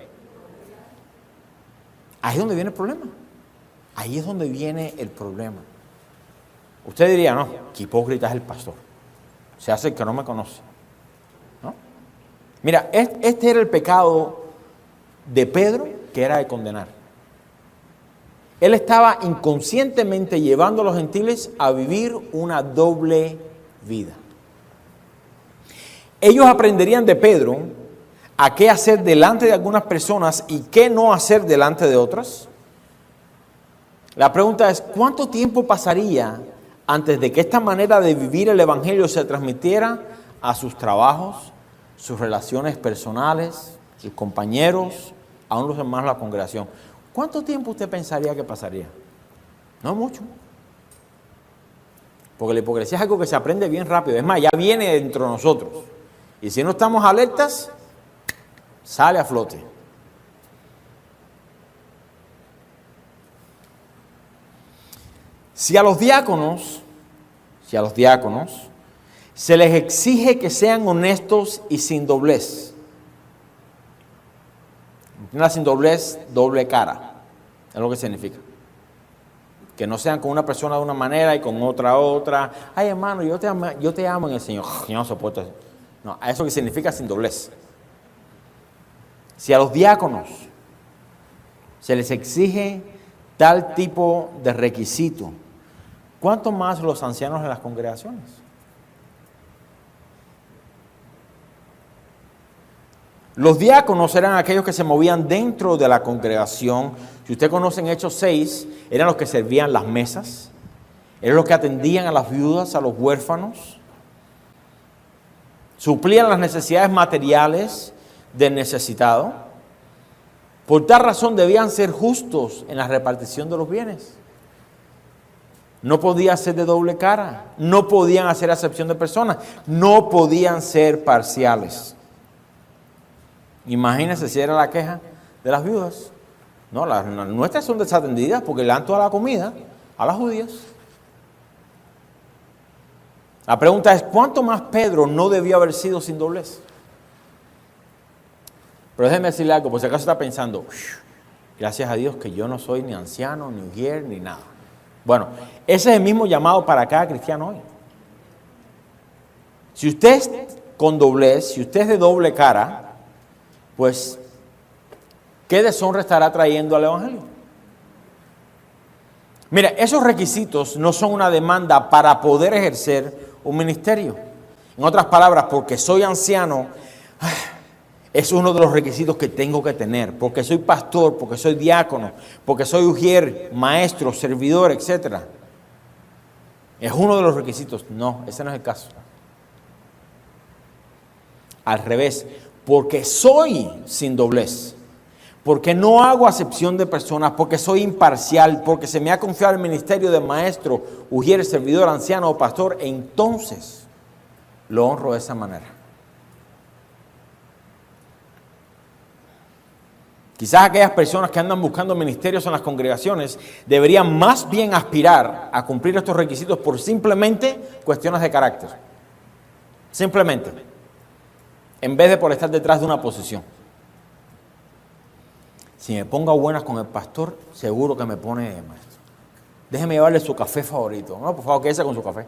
Ahí es donde viene el problema. Ahí es donde viene el problema. Usted diría, no, qué hipócrita es el pastor. Se hace el que no me conoce, ¿no? Mira, este era el pecado de Pedro, que era de condenar. Él estaba inconscientemente llevando a los gentiles a vivir una doble vida. Ellos aprenderían de Pedro a qué hacer delante de algunas personas y qué no hacer delante de otras. La pregunta es, ¿cuánto tiempo pasaría antes de que esta manera de vivir el evangelio se transmitiera a sus trabajos, sus relaciones personales, sus compañeros, aún los hermanos de la congregación? ¿Cuánto tiempo usted pensaría que pasaría? No mucho. Porque la hipocresía es algo que se aprende bien rápido. Es más, ya viene dentro de nosotros. Y si no estamos alertas, sale a flote. Si a los diáconos se les exige que sean honestos y sin doblez. Una sin doblez, doble cara. Es lo que significa. Que no sean con una persona de una manera y con otra. Ay, hermano, yo te amo en el Señor. Yo no soporto eso. No, eso que significa sin doblez. Si a los diáconos se les exige tal tipo de requisito, ¿Cuánto más los ancianos en las congregaciones? Los diáconos eran aquellos que se movían dentro de la congregación. Si usted conoce en Hechos 6, eran los que servían las mesas, eran los que atendían a las viudas, a los huérfanos, suplían las necesidades materiales del necesitado. Por tal razón debían ser justos en la repartición de los bienes. No podía ser de doble cara, no podían hacer acepción de personas, no podían ser parciales. Imagínense si era la queja de las viudas. No, las nuestras son desatendidas porque le dan toda la comida a las judías. La pregunta es, ¿cuánto más Pedro no debió haber sido sin doblez? Pero déjeme decirle algo, por si acaso está pensando, gracias a Dios que yo no soy ni anciano, ni ujier, ni nada. Bueno, ese es el mismo llamado para cada cristiano hoy. Si usted es con doblez, si usted es de doble cara, pues, ¿qué deshonra estará trayendo al Evangelio? Mira, esos requisitos no son una demanda para poder ejercer un ministerio. En otras palabras, porque soy anciano, es uno de los requisitos que tengo que tener. Porque soy pastor, porque soy diácono, porque soy ujier, maestro, servidor, etc. Es uno de los requisitos. No, ese no es el caso. Al revés, porque soy sin doblez, porque no hago acepción de personas, porque soy imparcial, porque se me ha confiado el ministerio de maestro, ujier, servidor, anciano o pastor, entonces lo honro de esa manera. Quizás aquellas personas que andan buscando ministerios en las congregaciones deberían más bien aspirar a cumplir estos requisitos por simplemente cuestiones de carácter. Simplemente. En vez de por estar detrás de una posición. Si me pongo a buenas con el pastor, seguro que me pone maestro. Déjeme llevarle su café favorito. No, por favor, quédese con su café.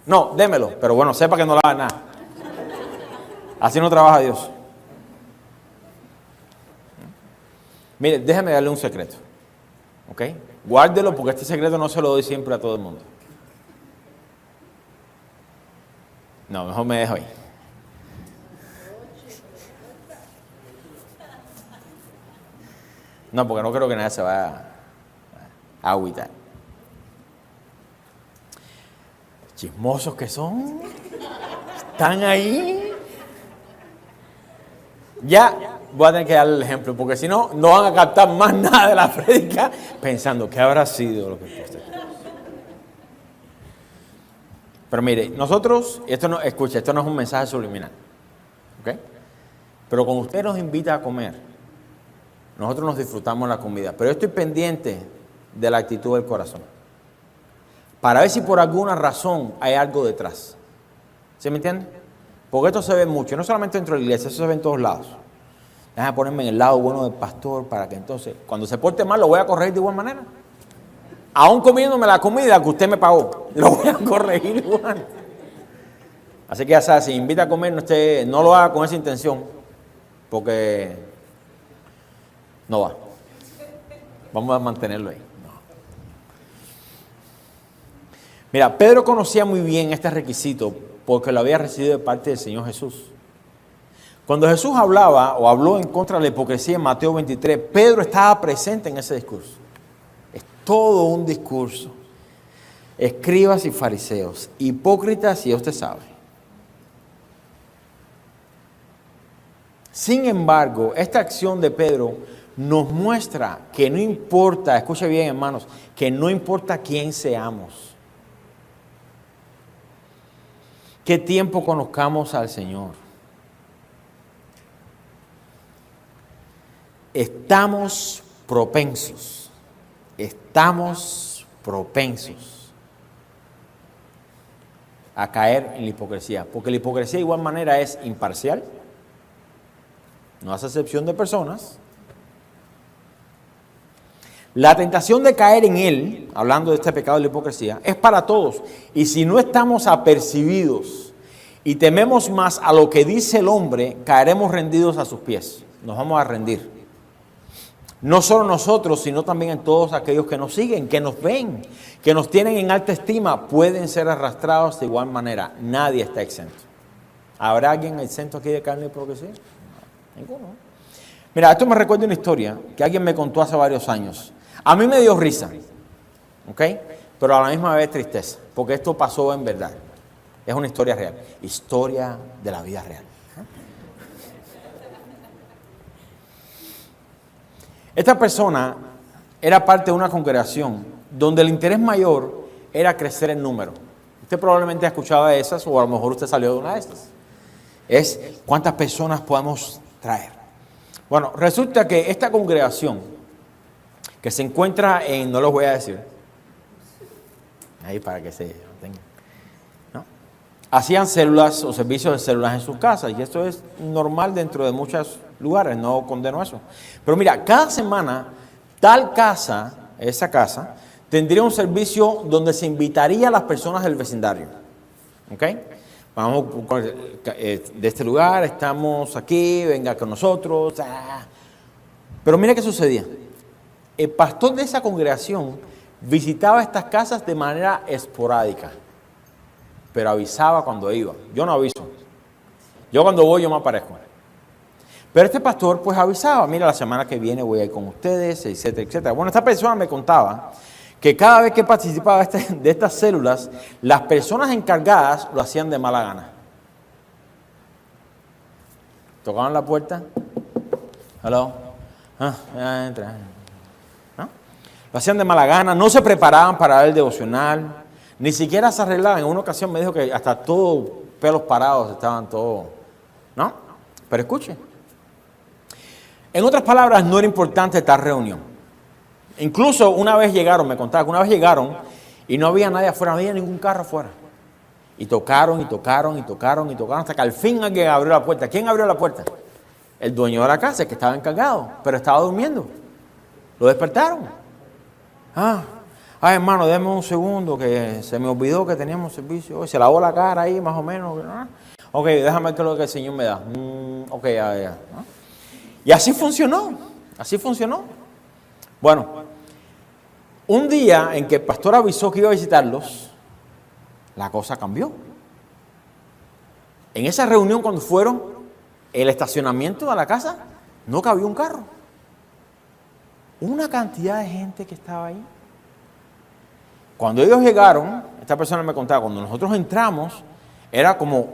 No, démelo, pero bueno, sepa que no le haga nada. Así no trabaja Dios. Mire, déjeme darle un secreto. ¿Ok? Guárdelo porque este secreto no se lo doy siempre a todo el mundo. No, mejor me dejo ahí. No, porque no creo que nadie se vaya a agüitar. Chismosos que son. Están ahí. Ya voy a tener que darle el ejemplo, porque si no, no van a captar más nada de la prédica pensando qué habrá sido lo que usted. Pero mire, nosotros, esto no es un mensaje subliminal. ¿Ok? Pero cuando usted nos invita a comer, nosotros nos disfrutamos la comida, pero yo estoy pendiente de la actitud del corazón. Para ver si por alguna razón hay algo detrás. ¿Sí me entiende? Porque esto se ve mucho, no solamente dentro de la iglesia, eso se ve en todos lados. Déjame ponerme en el lado bueno del pastor para que entonces, cuando se porte mal, lo voy a corregir de igual manera. Aún comiéndome la comida que usted me pagó, lo voy a corregir igual. Así que ya sabes, si invita a comer, no lo haga con esa intención, porque no va. Vamos a mantenerlo ahí. No. Mira, Pedro conocía muy bien este requisito porque lo había recibido de parte del Señor Jesús. Cuando Jesús habló en contra de la hipocresía en Mateo 23, Pedro estaba presente en ese discurso. Es todo un discurso. Escribas y fariseos, hipócritas, y usted sabe. Sin embargo, esta acción de Pedro nos muestra que no importa, escuche bien hermanos, que no importa quién seamos, qué tiempo conozcamos al Señor, estamos propensos a caer en la hipocresía, porque la hipocresía de igual manera es imparcial, no hace excepción de personas. La tentación de caer en él, hablando de este pecado de la hipocresía, es para todos. Y si no estamos apercibidos y tememos más a lo que dice el hombre, caeremos rendidos a sus pies. Nos vamos a rendir. No solo nosotros, sino también en todos aquellos que nos siguen, que nos ven, que nos tienen en alta estima, pueden ser arrastrados de igual manera. Nadie está exento. ¿Habrá alguien exento aquí de carne y hipocresía? No, ninguno. Mira, esto me recuerda una historia que alguien me contó hace varios años. A mí me dio risa, ¿ok? Pero a la misma vez tristeza, porque esto pasó en verdad. Es una historia real. Historia de la vida real. Esta persona era parte de una congregación donde el interés mayor era crecer en número. Usted probablemente ha escuchado de esas, o a lo mejor usted salió de una de estas. Es cuántas personas podemos traer. Bueno, resulta que esta congregación, que se encuentra en, no los voy a decir, ahí para que se tengan, ¿no? Hacían células o servicios de células en sus casas, y esto es normal dentro de muchos lugares, no condeno eso. Pero mira, cada semana, tal casa, esa casa, tendría un servicio donde se invitaría a las personas del vecindario. ¿Ok? Vamos de este lugar, estamos aquí, venga con nosotros. Pero mira qué sucedía. El pastor de esa congregación visitaba estas casas de manera esporádica, pero avisaba cuando iba. Yo no aviso. Yo cuando voy, yo me aparezco. Pero este pastor pues avisaba, mira, la semana que viene voy a ir con ustedes, etcétera, etcétera. Bueno, esta persona me contaba que cada vez que participaba de estas células, las personas encargadas lo hacían de mala gana. Tocaban la puerta. Hello. Entra. ¿No? Lo hacían de mala gana, no se preparaban para el devocional, ni siquiera se arreglaban. En una ocasión me dijo que hasta todos pelos parados estaban todos, ¿no? Pero escuche. En otras palabras, no era importante esta reunión. Incluso una vez llegaron, me contaba que una vez llegaron y no había nadie afuera, no había ningún carro afuera. Y tocaron, hasta que al fin alguien abrió la puerta. ¿Quién abrió la puerta? El dueño de la casa, el que estaba encargado, pero estaba durmiendo. Lo despertaron. Hermano, déme un segundo que se me olvidó que teníamos servicio hoy. Se lavó la cara ahí, más o menos. Ok, déjame ver qué es lo que el Señor me da. Ok, ya. Y así funcionó. Bueno, un día en que el pastor avisó que iba a visitarlos, la cosa cambió. En esa reunión cuando fueron, el estacionamiento de la casa, no cabía un carro. Una cantidad de gente que estaba ahí. Cuando ellos llegaron, esta persona me contaba, cuando nosotros entramos, era como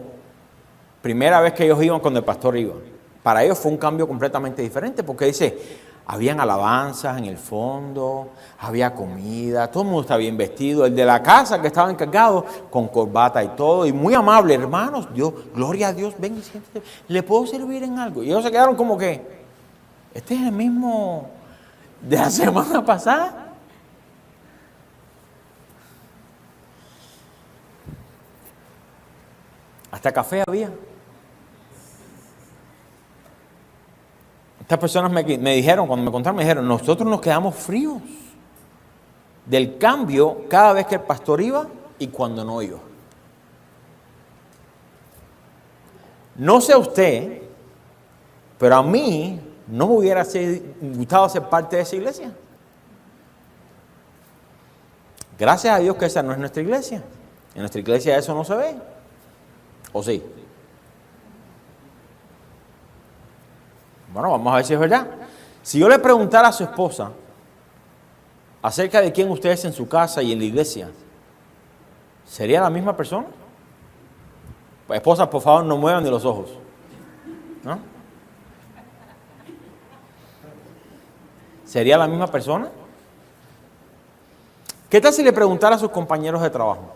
primera vez que ellos iban cuando el pastor iba. Para ellos fue un cambio completamente diferente, porque dice, habían alabanzas en el fondo, había comida, todo el mundo estaba bien vestido. El de la casa que estaba encargado, con corbata y todo, y muy amable, hermanos, Dios, gloria a Dios, ven y siéntese, ¿le puedo servir en algo? Y ellos se quedaron como que, este es el mismo de la semana pasada. Hasta café había. Estas personas me dijeron, cuando me contaron, me dijeron, nosotros nos quedamos fríos del cambio cada vez que el pastor iba y cuando no iba. No sé a usted, pero a mí no me hubiera gustado ser parte de esa iglesia. Gracias a Dios que esa no es nuestra iglesia. En nuestra iglesia eso no se ve. ¿O sí? Bueno, vamos a ver si es verdad. Si yo le preguntara a su esposa acerca de quién usted es en su casa y en la iglesia, ¿sería la misma persona? Pues, esposas, por favor, no muevan ni los ojos. ¿No? ¿Sería la misma persona? ¿Qué tal si le preguntara a sus compañeros de trabajo?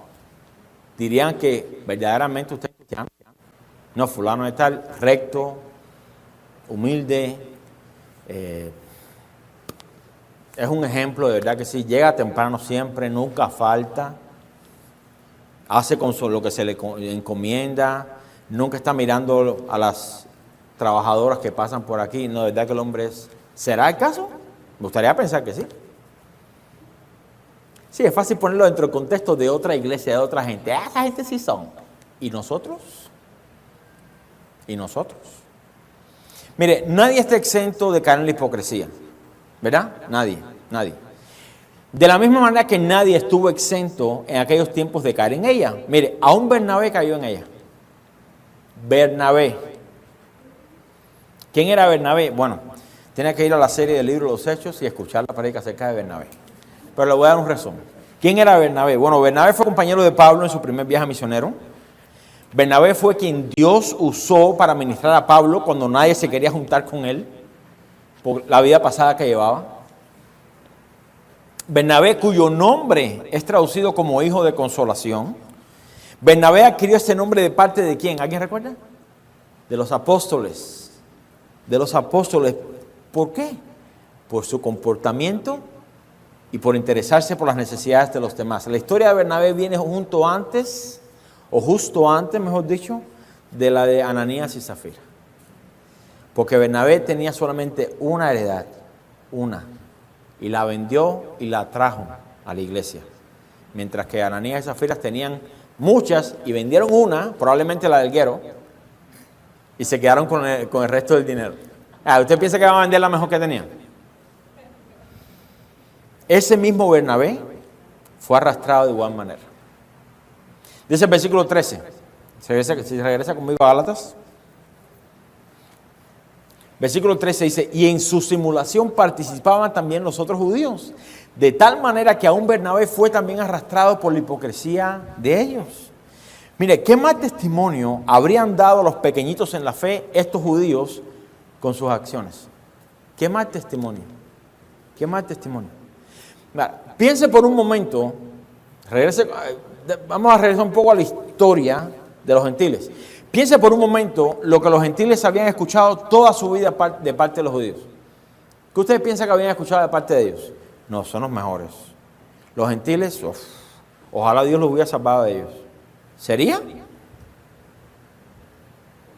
¿Dirían que verdaderamente usted es cristiano? No, fulano es tal, recto, humilde, es un ejemplo de verdad que sí, llega temprano siempre, nunca falta, hace con lo que se le encomienda, nunca está mirando a las trabajadoras que pasan por aquí. No, de verdad que el hombre es... ¿Será el caso? Me gustaría pensar que sí. Sí, es fácil ponerlo dentro del contexto de otra iglesia, de otra gente. Esa gente sí son. ¿Y nosotros? ¿Y nosotros? Mire, nadie está exento de caer en la hipocresía. ¿Verdad? Nadie. De la misma manera que nadie estuvo exento en aquellos tiempos de caer en ella. Mire, aún Bernabé cayó en ella. Bernabé. ¿Quién era Bernabé? Bueno, tiene que ir a la serie del libro de los Hechos y escuchar la prédica acerca de Bernabé. Pero le voy a dar un resumen. ¿Quién era Bernabé? Bueno, Bernabé fue compañero de Pablo en su primer viaje misionero. Bernabé fue quien Dios usó para ministrar a Pablo cuando nadie se quería juntar con él por la vida pasada que llevaba. Bernabé, cuyo nombre es traducido como hijo de consolación. Bernabé adquirió este nombre de parte de ¿quién? ¿Alguien recuerda? De los apóstoles. De los apóstoles. ¿Por qué? Por su comportamiento y por interesarse por las necesidades de los demás. La historia de Bernabé viene justo antes, mejor dicho, de la de Ananías y Zafira. Porque Bernabé tenía solamente una heredad, y la vendió y la trajo a la iglesia. Mientras que Ananías y Zafira tenían muchas y vendieron una, probablemente la del guero, y se quedaron con el resto del dinero. ¿Usted piensa que van a vender la mejor que tenían? Ese mismo Bernabé fue arrastrado de igual manera. Dice el versículo 13. Si regresa conmigo a Gálatas. Versículo 13 dice, y en su simulación participaban también los otros judíos, de tal manera que aún Bernabé fue también arrastrado por la hipocresía de ellos. Mire, ¿qué más testimonio habrían dado los pequeñitos en la fe estos judíos con sus acciones? ¿Qué más testimonio? ¿Qué más testimonio? Piense por un momento, vamos a regresar un poco a la historia de los gentiles. Piense por un momento lo que los gentiles habían escuchado toda su vida de parte de los judíos. ¿Qué ustedes piensan que habían escuchado de parte de ellos? No, son los mejores. Los gentiles, ojalá Dios los hubiera salvado de ellos. ¿Sería?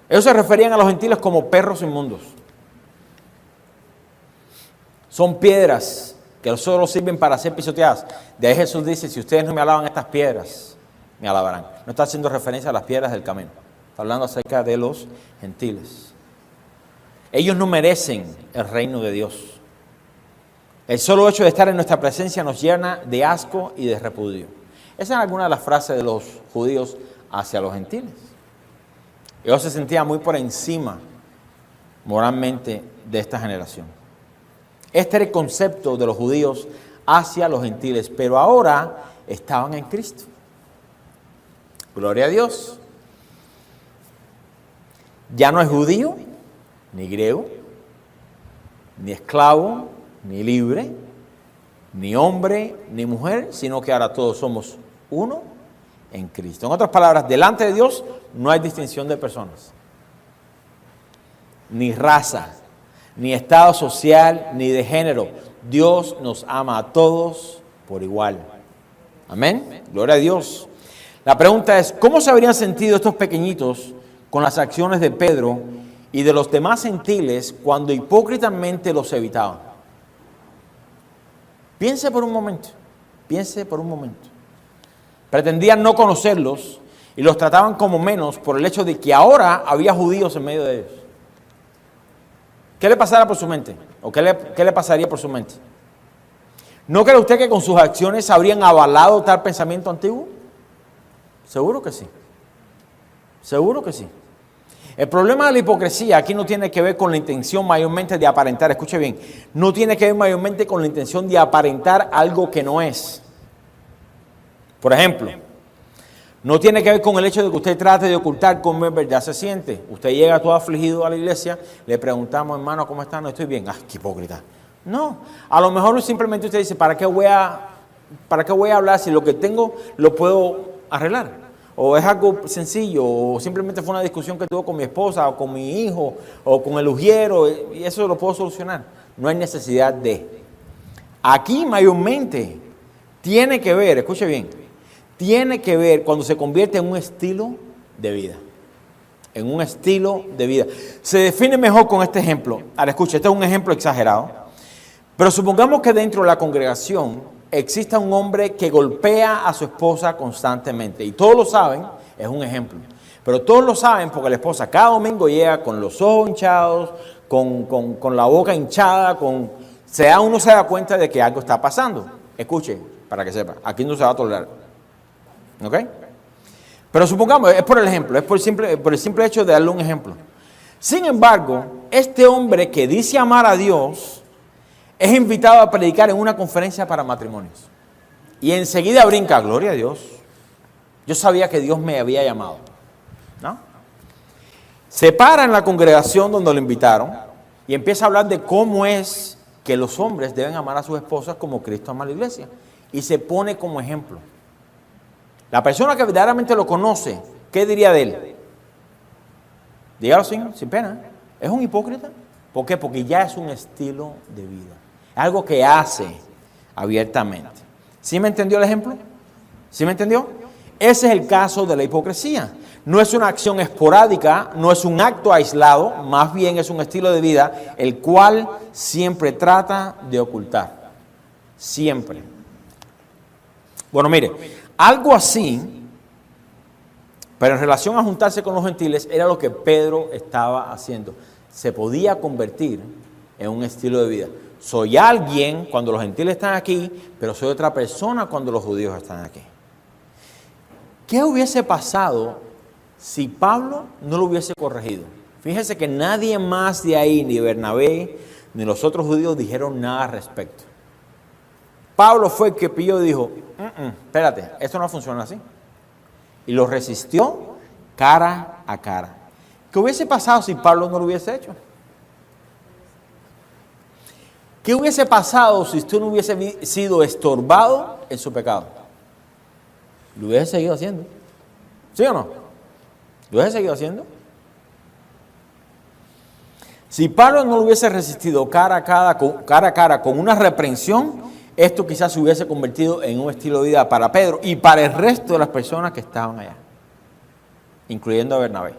Ellos se referían a los gentiles como perros inmundos. Son piedras que solo sirven para ser pisoteadas. De ahí Jesús dice, si ustedes no me alaban estas piedras, me alabarán. No está haciendo referencia a las piedras del camino. Está hablando acerca de los gentiles. Ellos no merecen el reino de Dios. El solo hecho de estar en nuestra presencia nos llena de asco y de repudio. Esa es alguna de las frases de los judíos hacia los gentiles. Ellos se sentían muy por encima moralmente de esta generación. Este era el concepto de los judíos hacia los gentiles, pero ahora estaban en Cristo. Gloria a Dios. Ya no es judío, ni griego, ni esclavo, ni libre, ni hombre, ni mujer, sino que ahora todos somos uno en Cristo. En otras palabras, delante de Dios no hay distinción de personas, ni raza, ni estado social, ni de género. Dios nos ama a todos por igual. Amén. Gloria a Dios. La pregunta es, ¿cómo se habrían sentido estos pequeñitos con las acciones de Pedro y de los demás gentiles cuando hipócritamente los evitaban? Piense por un momento. Pretendían no conocerlos y los trataban como menos por el hecho de que ahora había judíos en medio de ellos. ¿Qué le pasará por su mente? ¿O qué le pasaría por su mente? ¿No cree usted que con sus acciones habrían avalado tal pensamiento antiguo? Seguro que sí. Seguro que sí. El problema de la hipocresía aquí no tiene que ver con la intención mayormente de aparentar, escuche bien, no tiene que ver mayormente con la intención de aparentar algo que no es. Por ejemplo, no tiene que ver con el hecho de que usted trate de ocultar cómo en verdad se siente. Usted llega todo afligido a la iglesia, le preguntamos, hermano, ¿cómo está? No estoy bien. ¡Ah, qué hipócrita! No, a lo mejor simplemente usted dice, ¿para qué voy a hablar si lo que tengo lo puedo arreglar? O es algo sencillo, o simplemente fue una discusión que tuve con mi esposa, o con mi hijo, o con el ujiero, y eso lo puedo solucionar. No hay necesidad de. Aquí mayormente tiene que ver, escuche bien, tiene que ver cuando se convierte en un estilo de vida. En un estilo de vida. Se define mejor con este ejemplo. Ahora escuche, este es un ejemplo exagerado. Pero supongamos que dentro de la congregación exista un hombre que golpea a su esposa constantemente. Y todos lo saben, es un ejemplo. Pero todos lo saben porque la esposa cada domingo llega con los ojos hinchados, con la boca hinchada, uno se da cuenta de que algo está pasando. Escuche, para que sepa, aquí no se va a tolerar. ¿Ok? Pero supongamos, es por el ejemplo, es por el simple hecho de darle un ejemplo. Sin embargo, este hombre que dice amar a Dios es invitado a predicar en una conferencia para matrimonios. Y enseguida brinca, gloria a Dios. Yo sabía que Dios me había llamado. ¿No? Se para en la congregación donde lo invitaron y empieza a hablar de cómo es que los hombres deben amar a sus esposas como Cristo ama a la iglesia. Y se pone como ejemplo. La persona que verdaderamente lo conoce, ¿qué diría de él? Dígalo sin pena. ¿Es un hipócrita? ¿Por qué? Porque ya es un estilo de vida. Algo que hace abiertamente. ¿Sí me entendió el ejemplo? ¿Sí me entendió? Ese es el caso de la hipocresía. No es una acción esporádica, no es un acto aislado, más bien es un estilo de vida el cual siempre trata de ocultar. Siempre. Bueno, mire, algo así, pero en relación a juntarse con los gentiles, era lo que Pedro estaba haciendo. Se podía convertir en un estilo de vida. Soy alguien cuando los gentiles están aquí, pero soy otra persona cuando los judíos están aquí. ¿Qué hubiese pasado si Pablo no lo hubiese corregido? Fíjese que nadie más de ahí, ni Bernabé, ni los otros judíos dijeron nada al respecto. Pablo fue el que pilló y dijo, espérate, esto no funciona así. Y lo resistió cara a cara. ¿Qué hubiese pasado si Pablo no lo hubiese hecho? ¿Qué hubiese pasado si usted no hubiese sido estorbado en su pecado? ¿Lo hubiese seguido haciendo? ¿Sí o no? ¿Lo hubiese seguido haciendo? Si Pablo no lo hubiese resistido cara a cara con una reprensión, esto quizás se hubiese convertido en un estilo de vida para Pedro y para el resto de las personas que estaban allá, incluyendo a Bernabé.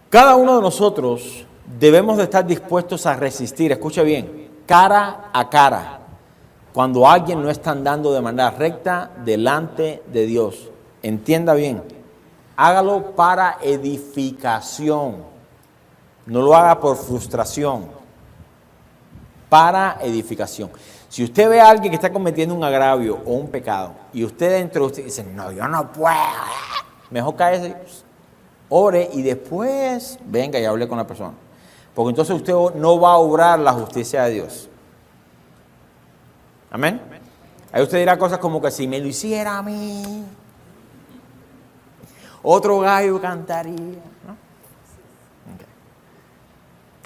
Cada uno de nosotros debemos de estar dispuestos a resistir, escuche bien, cara a cara, cuando alguien no está andando de manera recta delante de Dios. Entienda bien, hágalo para edificación, no lo haga por frustración, para edificación. Si usted ve a alguien que está cometiendo un agravio o un pecado y usted dentro de usted dice, no, yo no puedo, mejor cállese, ore y después venga y hable con la persona. Porque entonces usted no va a obrar la justicia de Dios. Amén. Ahí usted dirá cosas como que si me lo hiciera a mí, otro gallo cantaría, ¿no? Okay.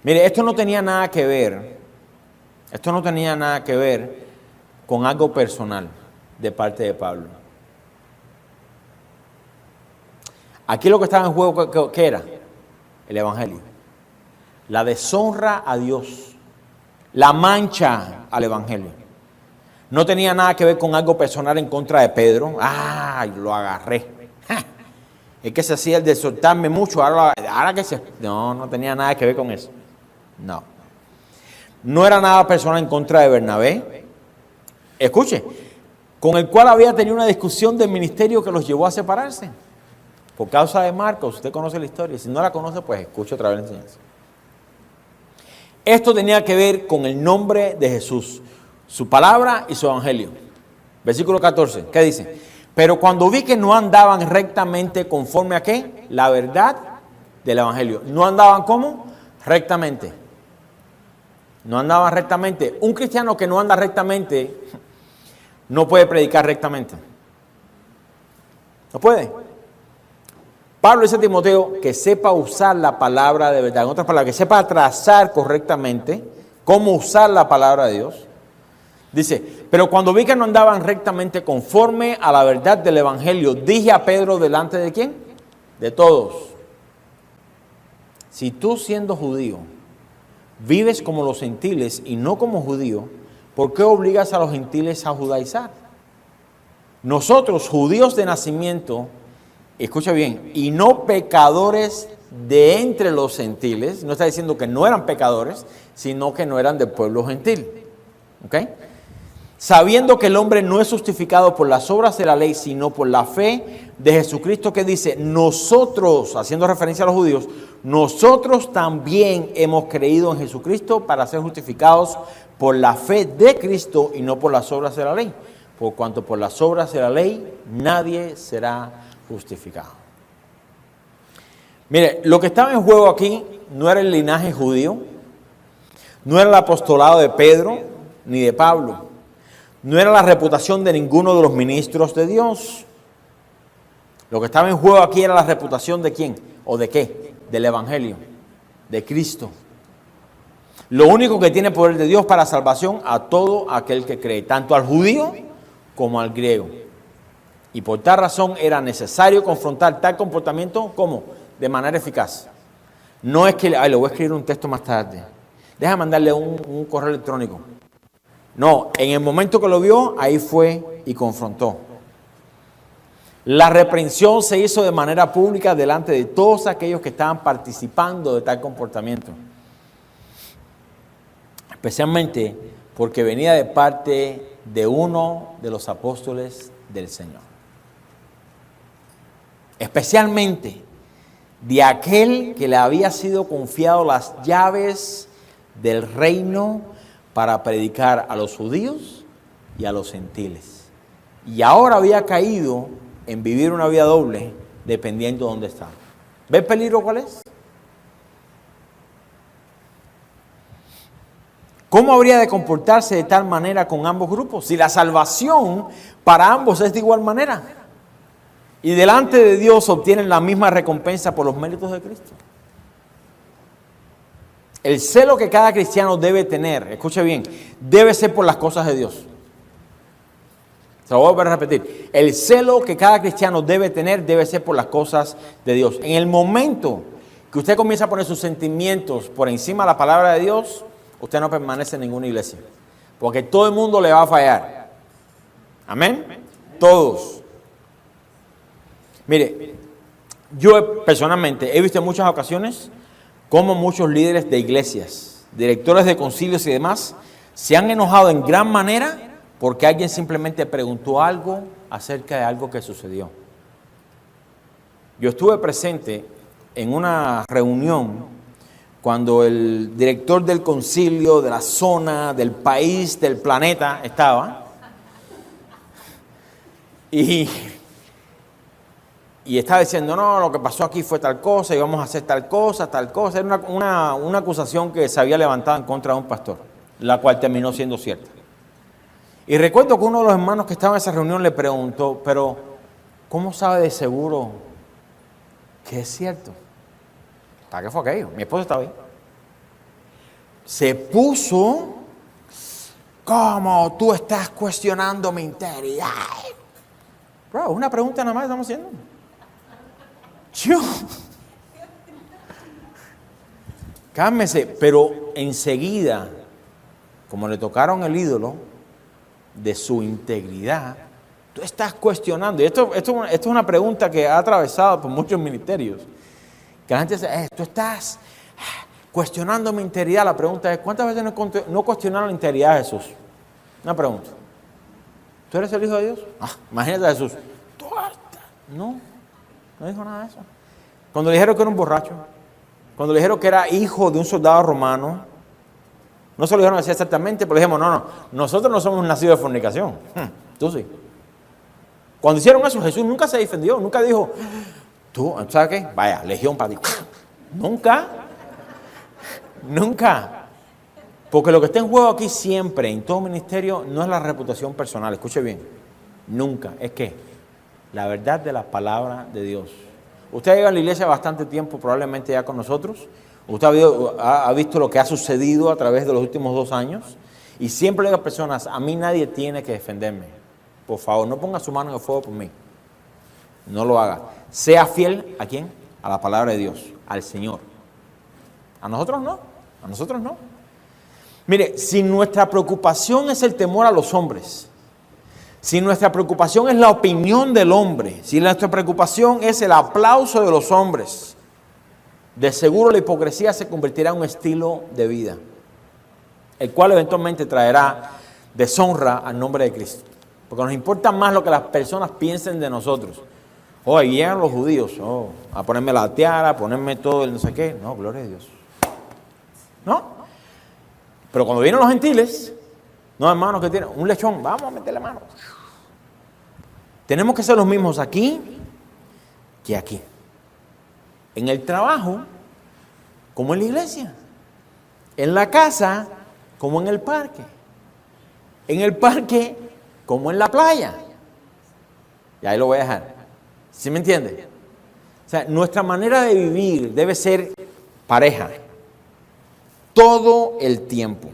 Mire, esto no tenía nada que ver con algo personal de parte de Pablo. Aquí lo que estaba en juego, ¿qué era? El Evangelio. La deshonra a Dios, la mancha al Evangelio. No tenía nada que ver con algo personal en contra de Pedro. ¡Ay, lo agarré! ¡Ja! Es que se hacía el de soltarme mucho, ahora que se... No tenía nada que ver con eso. No. No era nada personal en contra de Bernabé. Escuche, con el cual había tenido una discusión del ministerio que los llevó a separarse. Por causa de Marcos, usted conoce la historia. Si no la conoce, pues escuche otra vez la enseñanza. Esto tenía que ver con el nombre de Jesús, su palabra y su evangelio. Versículo 14, ¿qué dice? Pero cuando vi que no andaban rectamente conforme a ¿qué? La verdad del evangelio. ¿No andaban cómo? Rectamente. No andaban rectamente. Un cristiano que no anda rectamente no puede predicar rectamente. No puede. Pablo dice a Timoteo que sepa usar la palabra de verdad. En otras palabras, que sepa trazar correctamente cómo usar la palabra de Dios. Dice, pero cuando vi que no andaban rectamente conforme a la verdad del evangelio, dije a Pedro delante de ¿quién? De todos. Si tú siendo judío vives como los gentiles y no como judío, ¿por qué obligas a los gentiles a judaizar? Nosotros, judíos de nacimiento, escucha bien, y no pecadores de entre los gentiles, no está diciendo que no eran pecadores, sino que no eran del pueblo gentil. ¿Ok? Sabiendo que el hombre no es justificado por las obras de la ley, sino por la fe de Jesucristo, que dice, nosotros, haciendo referencia a los judíos, nosotros también hemos creído en Jesucristo para ser justificados por la fe de Cristo y no por las obras de la ley. Por cuanto por las obras de la ley nadie será justificado. Mire, lo que estaba en juego aquí no era el linaje judío, no era el apostolado de Pedro ni de Pablo, no era la reputación de ninguno de los ministros de Dios. Lo que estaba en juego aquí era la reputación de quién o de qué, del Evangelio, de Cristo. Lo único que tiene poder de Dios para salvación a todo aquel que cree, tanto al judío como al griego. Y por tal razón era necesario confrontar tal comportamiento como de manera eficaz. No es que, le voy a escribir un texto más tarde. Déjame mandarle un correo electrónico. No, en el momento que lo vio, ahí fue y confrontó. La reprensión se hizo de manera pública delante de todos aquellos que estaban participando de tal comportamiento. Especialmente porque venía de parte de uno de los apóstoles del Señor. Especialmente de aquel que le había sido confiado las llaves del reino para predicar a los judíos y a los gentiles. Y ahora había caído en vivir una vida doble dependiendo de dónde está. ¿Ve el peligro cuál es? ¿Cómo habría de comportarse de tal manera con ambos grupos? Si la salvación para ambos es de igual manera. Y delante de Dios obtienen la misma recompensa por los méritos de Cristo. El celo que cada cristiano debe tener, escuche bien, debe ser por las cosas de Dios. Se lo voy a volver a repetir. El celo que cada cristiano debe tener debe ser por las cosas de Dios. En el momento que usted comienza a poner sus sentimientos por encima de la palabra de Dios, usted no permanece en ninguna iglesia. Porque todo el mundo le va a fallar. Amén. Todos. Mire, yo personalmente he visto en muchas ocasiones cómo muchos líderes de iglesias, directores de concilios y demás, se han enojado en gran manera porque alguien simplemente preguntó algo acerca de algo que sucedió. Yo estuve presente en una reunión cuando el director del concilio, de la zona, del país, del planeta estaba, y estaba diciendo, no, lo que pasó aquí fue tal cosa, y vamos a hacer tal cosa, tal cosa. Era una acusación que se había levantado en contra de un pastor, la cual terminó siendo cierta. Y recuerdo que uno de los hermanos que estaba en esa reunión le preguntó, pero ¿cómo sabe de seguro que es cierto? ¿Para qué fue aquello? Mi esposo estaba ahí. Se puso como tú estás cuestionando mi integridad. Bro, una pregunta nada más estamos haciendo. Yo. Cálmese, pero enseguida, como le tocaron el ídolo de su integridad, tú estás cuestionando. Y esto es una pregunta que ha atravesado por muchos ministerios. Que la gente dice, tú estás cuestionando mi integridad. La pregunta es, ¿cuántas veces no cuestionaron la integridad de Jesús? Una pregunta. ¿Tú eres el Hijo de Dios? Imagínate a Jesús. No dijo nada de eso. Cuando le dijeron que era un borracho, cuando le dijeron que era hijo de un soldado romano, no se lo dijeron así exactamente, pero le dijimos, no, nosotros no somos nacidos de fornicación. Tú sí. Cuando hicieron eso, Jesús nunca se defendió, nunca dijo, tú, ¿sabes qué? Vaya, legión para ti. Nunca. Porque lo que está en juego aquí siempre, en todo ministerio, no es la reputación personal. Escuche bien. Nunca. Es que la verdad de la palabra de Dios. Usted lleva a la iglesia bastante tiempo, probablemente ya con nosotros. Usted ha visto lo que ha sucedido a través de los últimos 2 años. Y siempre le digo a personas, a mí nadie tiene que defenderme. Por favor, no ponga su mano en el fuego por mí. No lo haga. Sea fiel, ¿a quién? A la palabra de Dios, al Señor. A nosotros no. A nosotros no. Mire, si nuestra preocupación es el temor a los hombres, si nuestra preocupación es la opinión del hombre, si nuestra preocupación es el aplauso de los hombres, de seguro la hipocresía se convertirá en un estilo de vida, el cual eventualmente traerá deshonra al nombre de Cristo. Porque nos importa más lo que las personas piensen de nosotros. Ahí llegan los judíos, a ponerme la tiara, a ponerme todo el no sé qué. No, gloria a Dios. ¿No? Pero cuando vienen los gentiles, no, hermanos, que tienen un lechón, vamos a meterle mano. Tenemos que ser los mismos aquí que aquí. En el trabajo, como en la iglesia. En la casa, como en el parque. En el parque, como en la playa. Y ahí lo voy a dejar. ¿Sí me entiende? O sea, nuestra manera de vivir debe ser pareja. Todo el tiempo.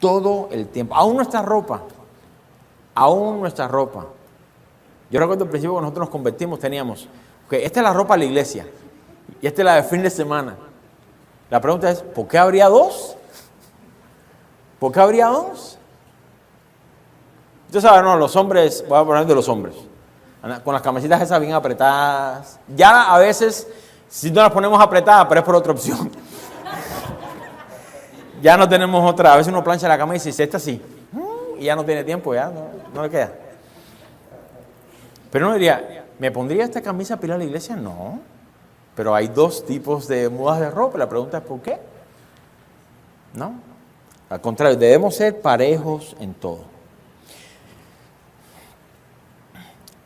Todo el tiempo. Aún nuestra ropa. Aún nuestra ropa. Yo recuerdo al principio cuando nosotros nos convertimos teníamos, okay, esta es la ropa de la iglesia y esta es la de fin de semana. La pregunta es, ¿por qué habría dos? ¿Por qué habría dos? Usted sabe, no, los hombres, voy a hablar de los hombres, con las camisitas esas bien apretadas. Ya a veces, si no las ponemos apretadas, pero es por otra opción. Ya no tenemos otra, a veces uno plancha la camisa y dice, esta sí, y ya no tiene tiempo, ya no le queda. Pero uno diría, ¿me pondría esta camisa para ir a la iglesia? No. Pero hay dos tipos de mudas de ropa. La pregunta es ¿por qué? No. Al contrario, debemos ser parejos en todo.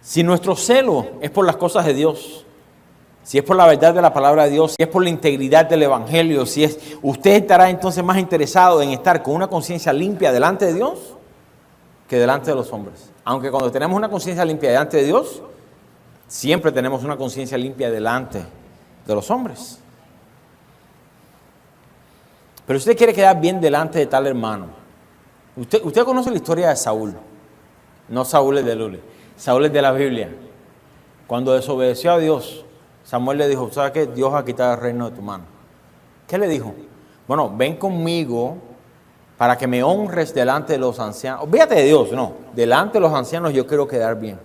Si nuestro celo es por las cosas de Dios, si es por la verdad de la palabra de Dios, si es por la integridad del evangelio, usted estará entonces más interesado en estar con una conciencia limpia delante de Dios que delante de los hombres. Aunque cuando tenemos una conciencia limpia delante de Dios, siempre tenemos una conciencia limpia delante de los hombres. Pero si usted quiere quedar bien delante de tal hermano, usted conoce la historia de Saúl. No Saúl es de Lule, Saúl es de la Biblia. Cuando desobedeció a Dios, Samuel le dijo, ¿sabes qué? Dios ha quitado el reino de tu mano. ¿Qué le dijo? Bueno, ven conmigo para que me honres delante de los ancianos. Olvídate de Dios, no. Delante de los ancianos yo quiero quedar bien.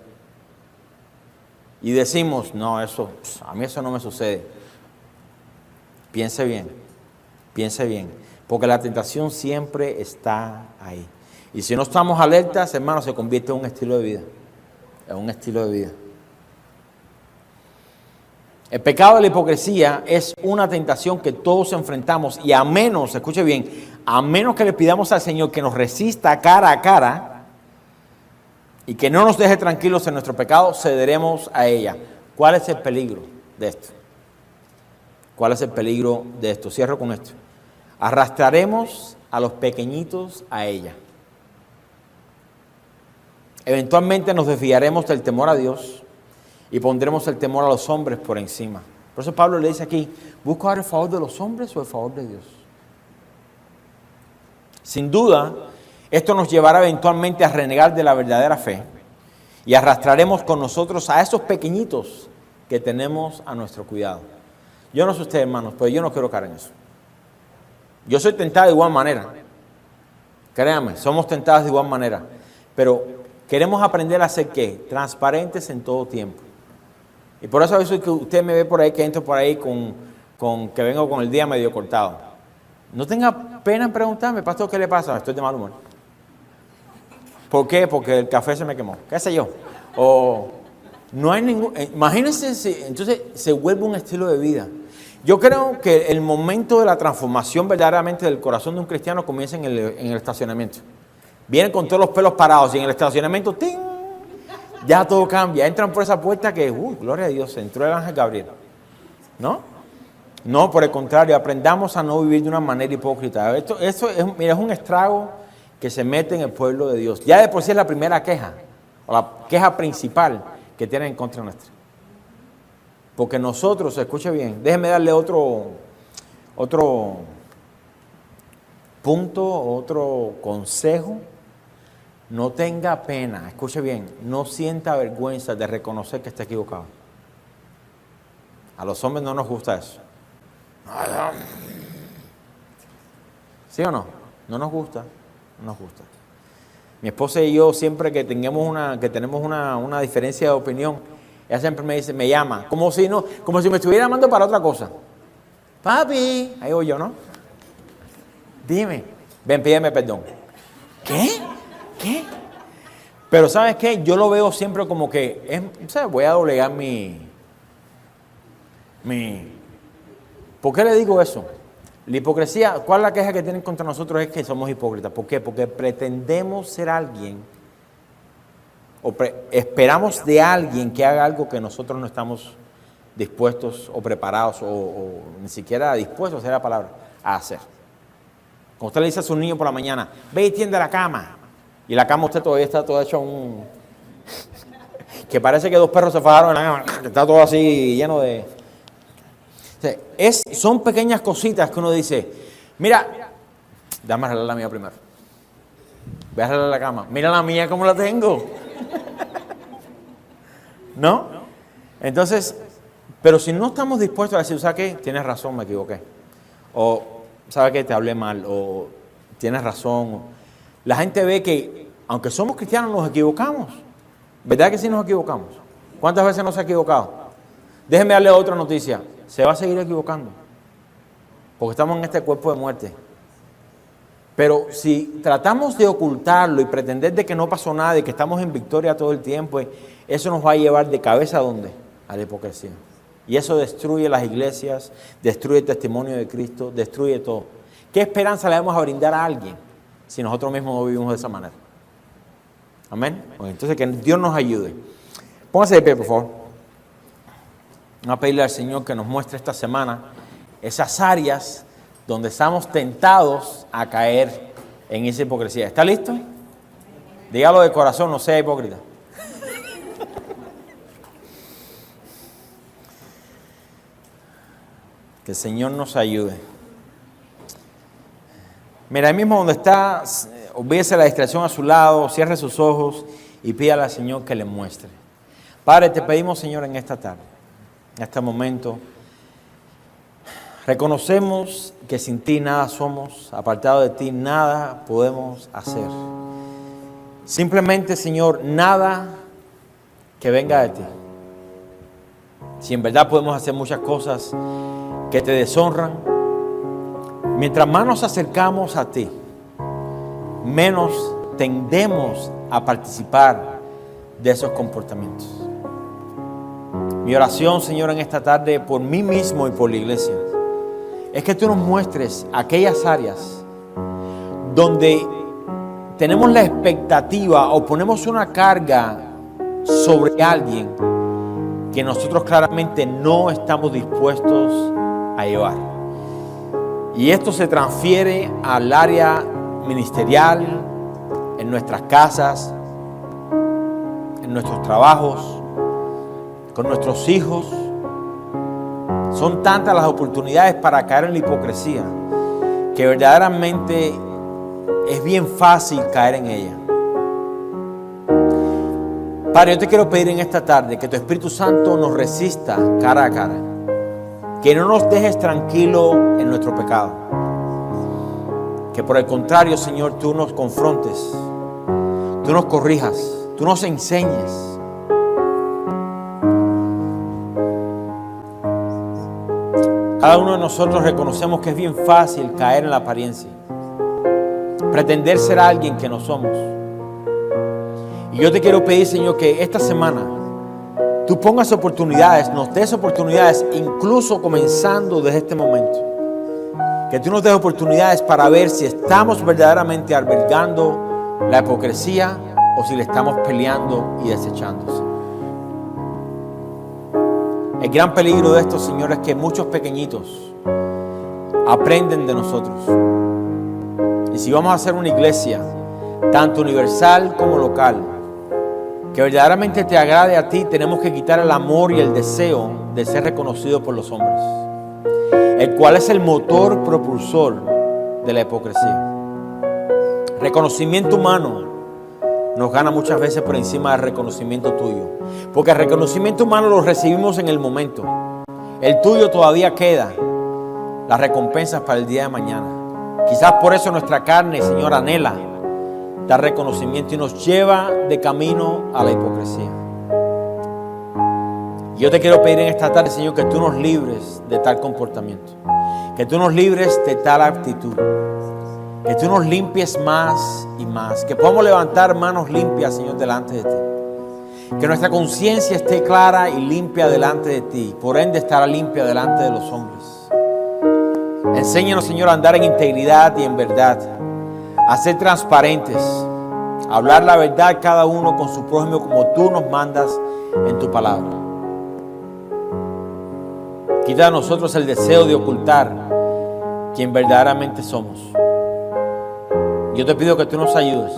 Y decimos, no, a mí eso no me sucede. Piense bien, porque la tentación siempre está ahí. Y si no estamos alertas, hermanos, se convierte en un estilo de vida. En un estilo de vida. El pecado de la hipocresía es una tentación que todos enfrentamos y a menos, escuche bien, a menos que le pidamos al Señor que nos resista cara a cara y que no nos deje tranquilos en nuestro pecado, cederemos a ella. ¿Cuál es el peligro de esto? ¿Cuál es el peligro de esto? Cierro con esto. Arrastraremos a los pequeñitos a ella. Eventualmente nos desviaremos del temor a Dios y pondremos el temor a los hombres por encima. Por eso Pablo le dice aquí, ¿busco ahora el favor de los hombres o el favor de Dios? Sin duda, esto nos llevará eventualmente a renegar de la verdadera fe y arrastraremos con nosotros a esos pequeñitos que tenemos a nuestro cuidado. Yo no sé usted, hermanos, pero yo no quiero caer en eso. Yo soy tentado de igual manera. Créanme, somos tentados de igual manera. Pero queremos aprender a ser, ¿qué? Transparentes en todo tiempo. Y por eso a veces que usted me ve por ahí, que entro por ahí que vengo con el día medio cortado. No tenga pena en preguntarme, pastor, ¿qué le pasa? Estoy de mal humor. ¿Por qué? Porque el café se me quemó. ¿Qué sé yo? O no hay ningún... Imagínense, entonces se vuelve un estilo de vida. Yo creo que el momento de la transformación verdaderamente del corazón de un cristiano comienza en el estacionamiento. Vienen con todos los pelos parados y en el estacionamiento, ¡ting! Ya todo cambia. Entran por esa puerta que, gloria a Dios, entró el ángel Gabriel. ¿No? No, por el contrario, aprendamos a no vivir de una manera hipócrita. Esto es un estrago que se mete en el pueblo de Dios. Ya de por sí es la primera queja, o la queja principal que tienen en contra nuestra. Porque nosotros, escuche bien, déjeme darle otro punto, otro consejo. No tenga pena, escuche bien, no sienta vergüenza de reconocer que está equivocado. A los hombres no nos gusta eso. ¿Sí o no? No nos gusta, no nos gusta. Mi esposa y yo siempre que tenemos una diferencia de opinión, ella siempre me llama, como si me estuviera llamando para otra cosa. Papi, ahí voy yo, ¿no? Dime, ven, pídeme perdón. ¿Qué? Pero ¿sabes qué? Yo lo veo siempre como que, voy a doblegar mi... ¿Por qué le digo eso? La hipocresía, ¿cuál es la queja que tienen contra nosotros? Es que somos hipócritas. ¿Por qué? Porque pretendemos ser alguien o esperamos de alguien que haga algo que nosotros no estamos dispuestos o preparados o ni siquiera dispuestos, a hacer la palabra, a hacer. Cuando usted le dice a su niño por la mañana, ve y tiende la cama, y la cama usted todavía está toda hecha un... que parece que dos perros se fajaron en la cama, que está todo así lleno de... O sea, son pequeñas cositas que uno dice, mira, déjame arreglar la mía primero. Voy a arreglar la cama. Mira la mía cómo la tengo. ¿No? Entonces, pero si no estamos dispuestos a decir, ¿sabes qué? Tienes razón, me equivoqué. O, ¿sabes qué? Te hablé mal. O, tienes razón. La gente ve que, aunque somos cristianos, nos equivocamos. ¿Verdad que sí nos equivocamos? ¿Cuántas veces nos ha equivocado? Déjenme darle otra noticia. Se va a seguir equivocando. Porque estamos en este cuerpo de muerte. Pero si tratamos de ocultarlo y pretender de que no pasó nada y que estamos en victoria todo el tiempo, eso nos va a llevar de cabeza ¿a dónde? A la hipocresía. Y eso destruye las iglesias, destruye el testimonio de Cristo, destruye todo. ¿Qué esperanza le vamos a brindar a alguien si nosotros mismos no vivimos de esa manera? Amén. Bueno, entonces que Dios nos ayude. Póngase de pie, por favor. Vamos a pedirle al Señor que nos muestre esta semana esas áreas donde estamos tentados a caer en esa hipocresía. ¿Está listo? Dígalo de corazón, no sea hipócrita. Que el Señor nos ayude. Mira, ahí mismo donde está, olvídese la distracción a su lado, cierre sus ojos y pídale al Señor que le muestre. Padre, te pedimos, Señor, en esta tarde, en este momento, reconocemos que sin ti nada somos, apartado de ti nada podemos hacer. Simplemente, Señor, nada que venga de ti. Si en verdad podemos hacer muchas cosas que te deshonran, mientras más nos acercamos a ti, menos tendemos a participar de esos comportamientos. Mi oración, Señor, en esta tarde, por mí mismo y por la iglesia, es que tú nos muestres aquellas áreas donde tenemos la expectativa o ponemos una carga sobre alguien que nosotros claramente no estamos dispuestos a llevar. Y esto se transfiere al área ministerial, en nuestras casas, en nuestros trabajos, con nuestros hijos. Son tantas las oportunidades para caer en la hipocresía que verdaderamente es bien fácil caer en ella. Padre, yo te quiero pedir en esta tarde que tu Espíritu Santo nos resista cara a cara. Que no nos dejes tranquilos en nuestro pecado. Que por el contrario, Señor, tú nos confrontes, tú nos corrijas, tú nos enseñes. Cada uno de nosotros reconocemos que es bien fácil caer en la apariencia, pretender ser alguien que no somos. Y yo te quiero pedir, Señor, que esta semana tú pongas oportunidades, nos des oportunidades, incluso comenzando desde este momento. Que tú nos des oportunidades para ver si estamos verdaderamente albergando la hipocresía o si le estamos peleando y desechándose. El gran peligro de esto, Señor, es que muchos pequeñitos aprenden de nosotros. Y si vamos a hacer una iglesia, tanto universal como local, que verdaderamente te agrade a ti, tenemos que quitar el amor y el deseo de ser reconocido por los hombres, el cual es el motor propulsor de la hipocresía. Reconocimiento humano nos gana muchas veces por encima del reconocimiento tuyo, porque el reconocimiento humano lo recibimos en el momento. El tuyo todavía queda, las recompensas para el día de mañana. Quizás por eso nuestra carne, Señor, anhela dar reconocimiento y nos lleva de camino a la hipocresía. Yo te quiero pedir en esta tarde, Señor, que tú nos libres de tal comportamiento, que tú nos libres de tal actitud, que tú nos limpies más y más, que podamos levantar manos limpias, Señor, delante de ti, que nuestra conciencia esté clara y limpia delante de ti, por ende estará limpia delante de los hombres. Enséñanos, Señor, a andar en integridad y en verdad, a ser transparentes, a hablar la verdad cada uno con su prójimo como tú nos mandas en tu palabra. Quita de nosotros el deseo de ocultar quien verdaderamente somos. Yo te pido que tú nos ayudes.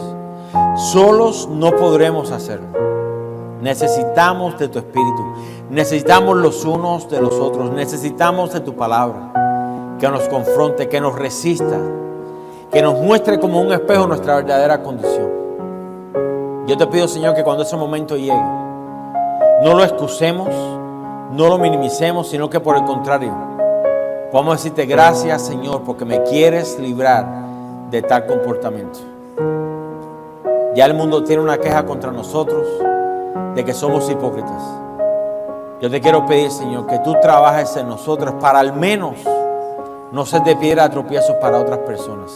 Solos no podremos hacerlo. Necesitamos de tu Espíritu. Necesitamos los unos de los otros. Necesitamos de tu palabra, que nos confronte, que nos resista, que nos muestre como un espejo nuestra verdadera condición. Yo te pido, Señor, que cuando ese momento llegue, no lo excusemos, no lo minimicemos, sino que por el contrario, podamos decirte gracias, Señor, porque me quieres librar de tal comportamiento. Ya el mundo tiene una queja contra nosotros de que somos hipócritas. Yo te quiero pedir, Señor, que tú trabajes en nosotros para al menos no ser de piedra de tropiezos para otras personas.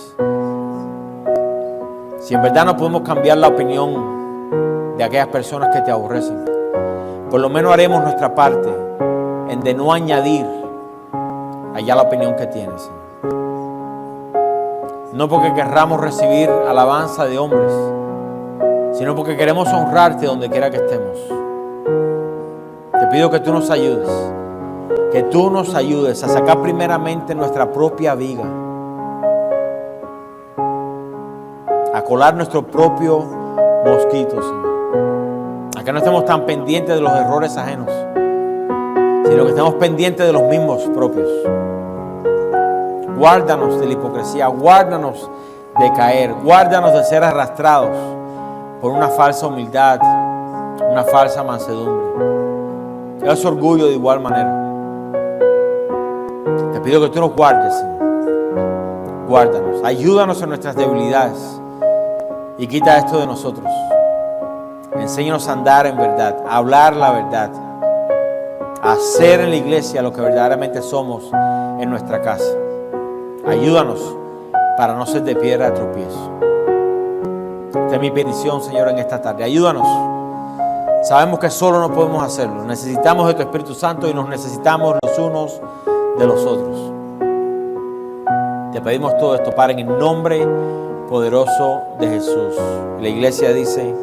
Si en verdad no podemos cambiar la opinión de aquellas personas que te aborrecen, por lo menos haremos nuestra parte en de no añadir allá la opinión que tienes, Señor. No porque querramos recibir alabanza de hombres, sino porque queremos honrarte donde quiera que estemos. Te pido que tú nos ayudes, a sacar primeramente nuestra propia viga, a colar nuestro propio mosquito, Señor. A que no estemos tan pendientes de los errores ajenos, sino que estemos pendientes de los mismos propios. Guárdanos de la hipocresía, guárdanos de caer, guárdanos de ser arrastrados por una falsa humildad, una falsa mansedumbre. Ese orgullo de igual manera. Te pido que tú nos guardes, Señor. Guárdanos, ayúdanos en nuestras debilidades y quita esto de nosotros. Enséñanos a andar en verdad, a hablar la verdad, a hacer en la iglesia lo que verdaderamente somos en nuestra casa. Ayúdanos para no ser de piedra de tropiezo. Esta es mi petición, Señor, en esta tarde. Ayúdanos. Sabemos que solo no podemos hacerlo. Necesitamos de tu Espíritu Santo y nos necesitamos los unos de los otros. Te pedimos todo esto, Padre, en el nombre poderoso de Jesús. La iglesia dice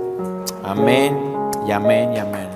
amén y amén y amén.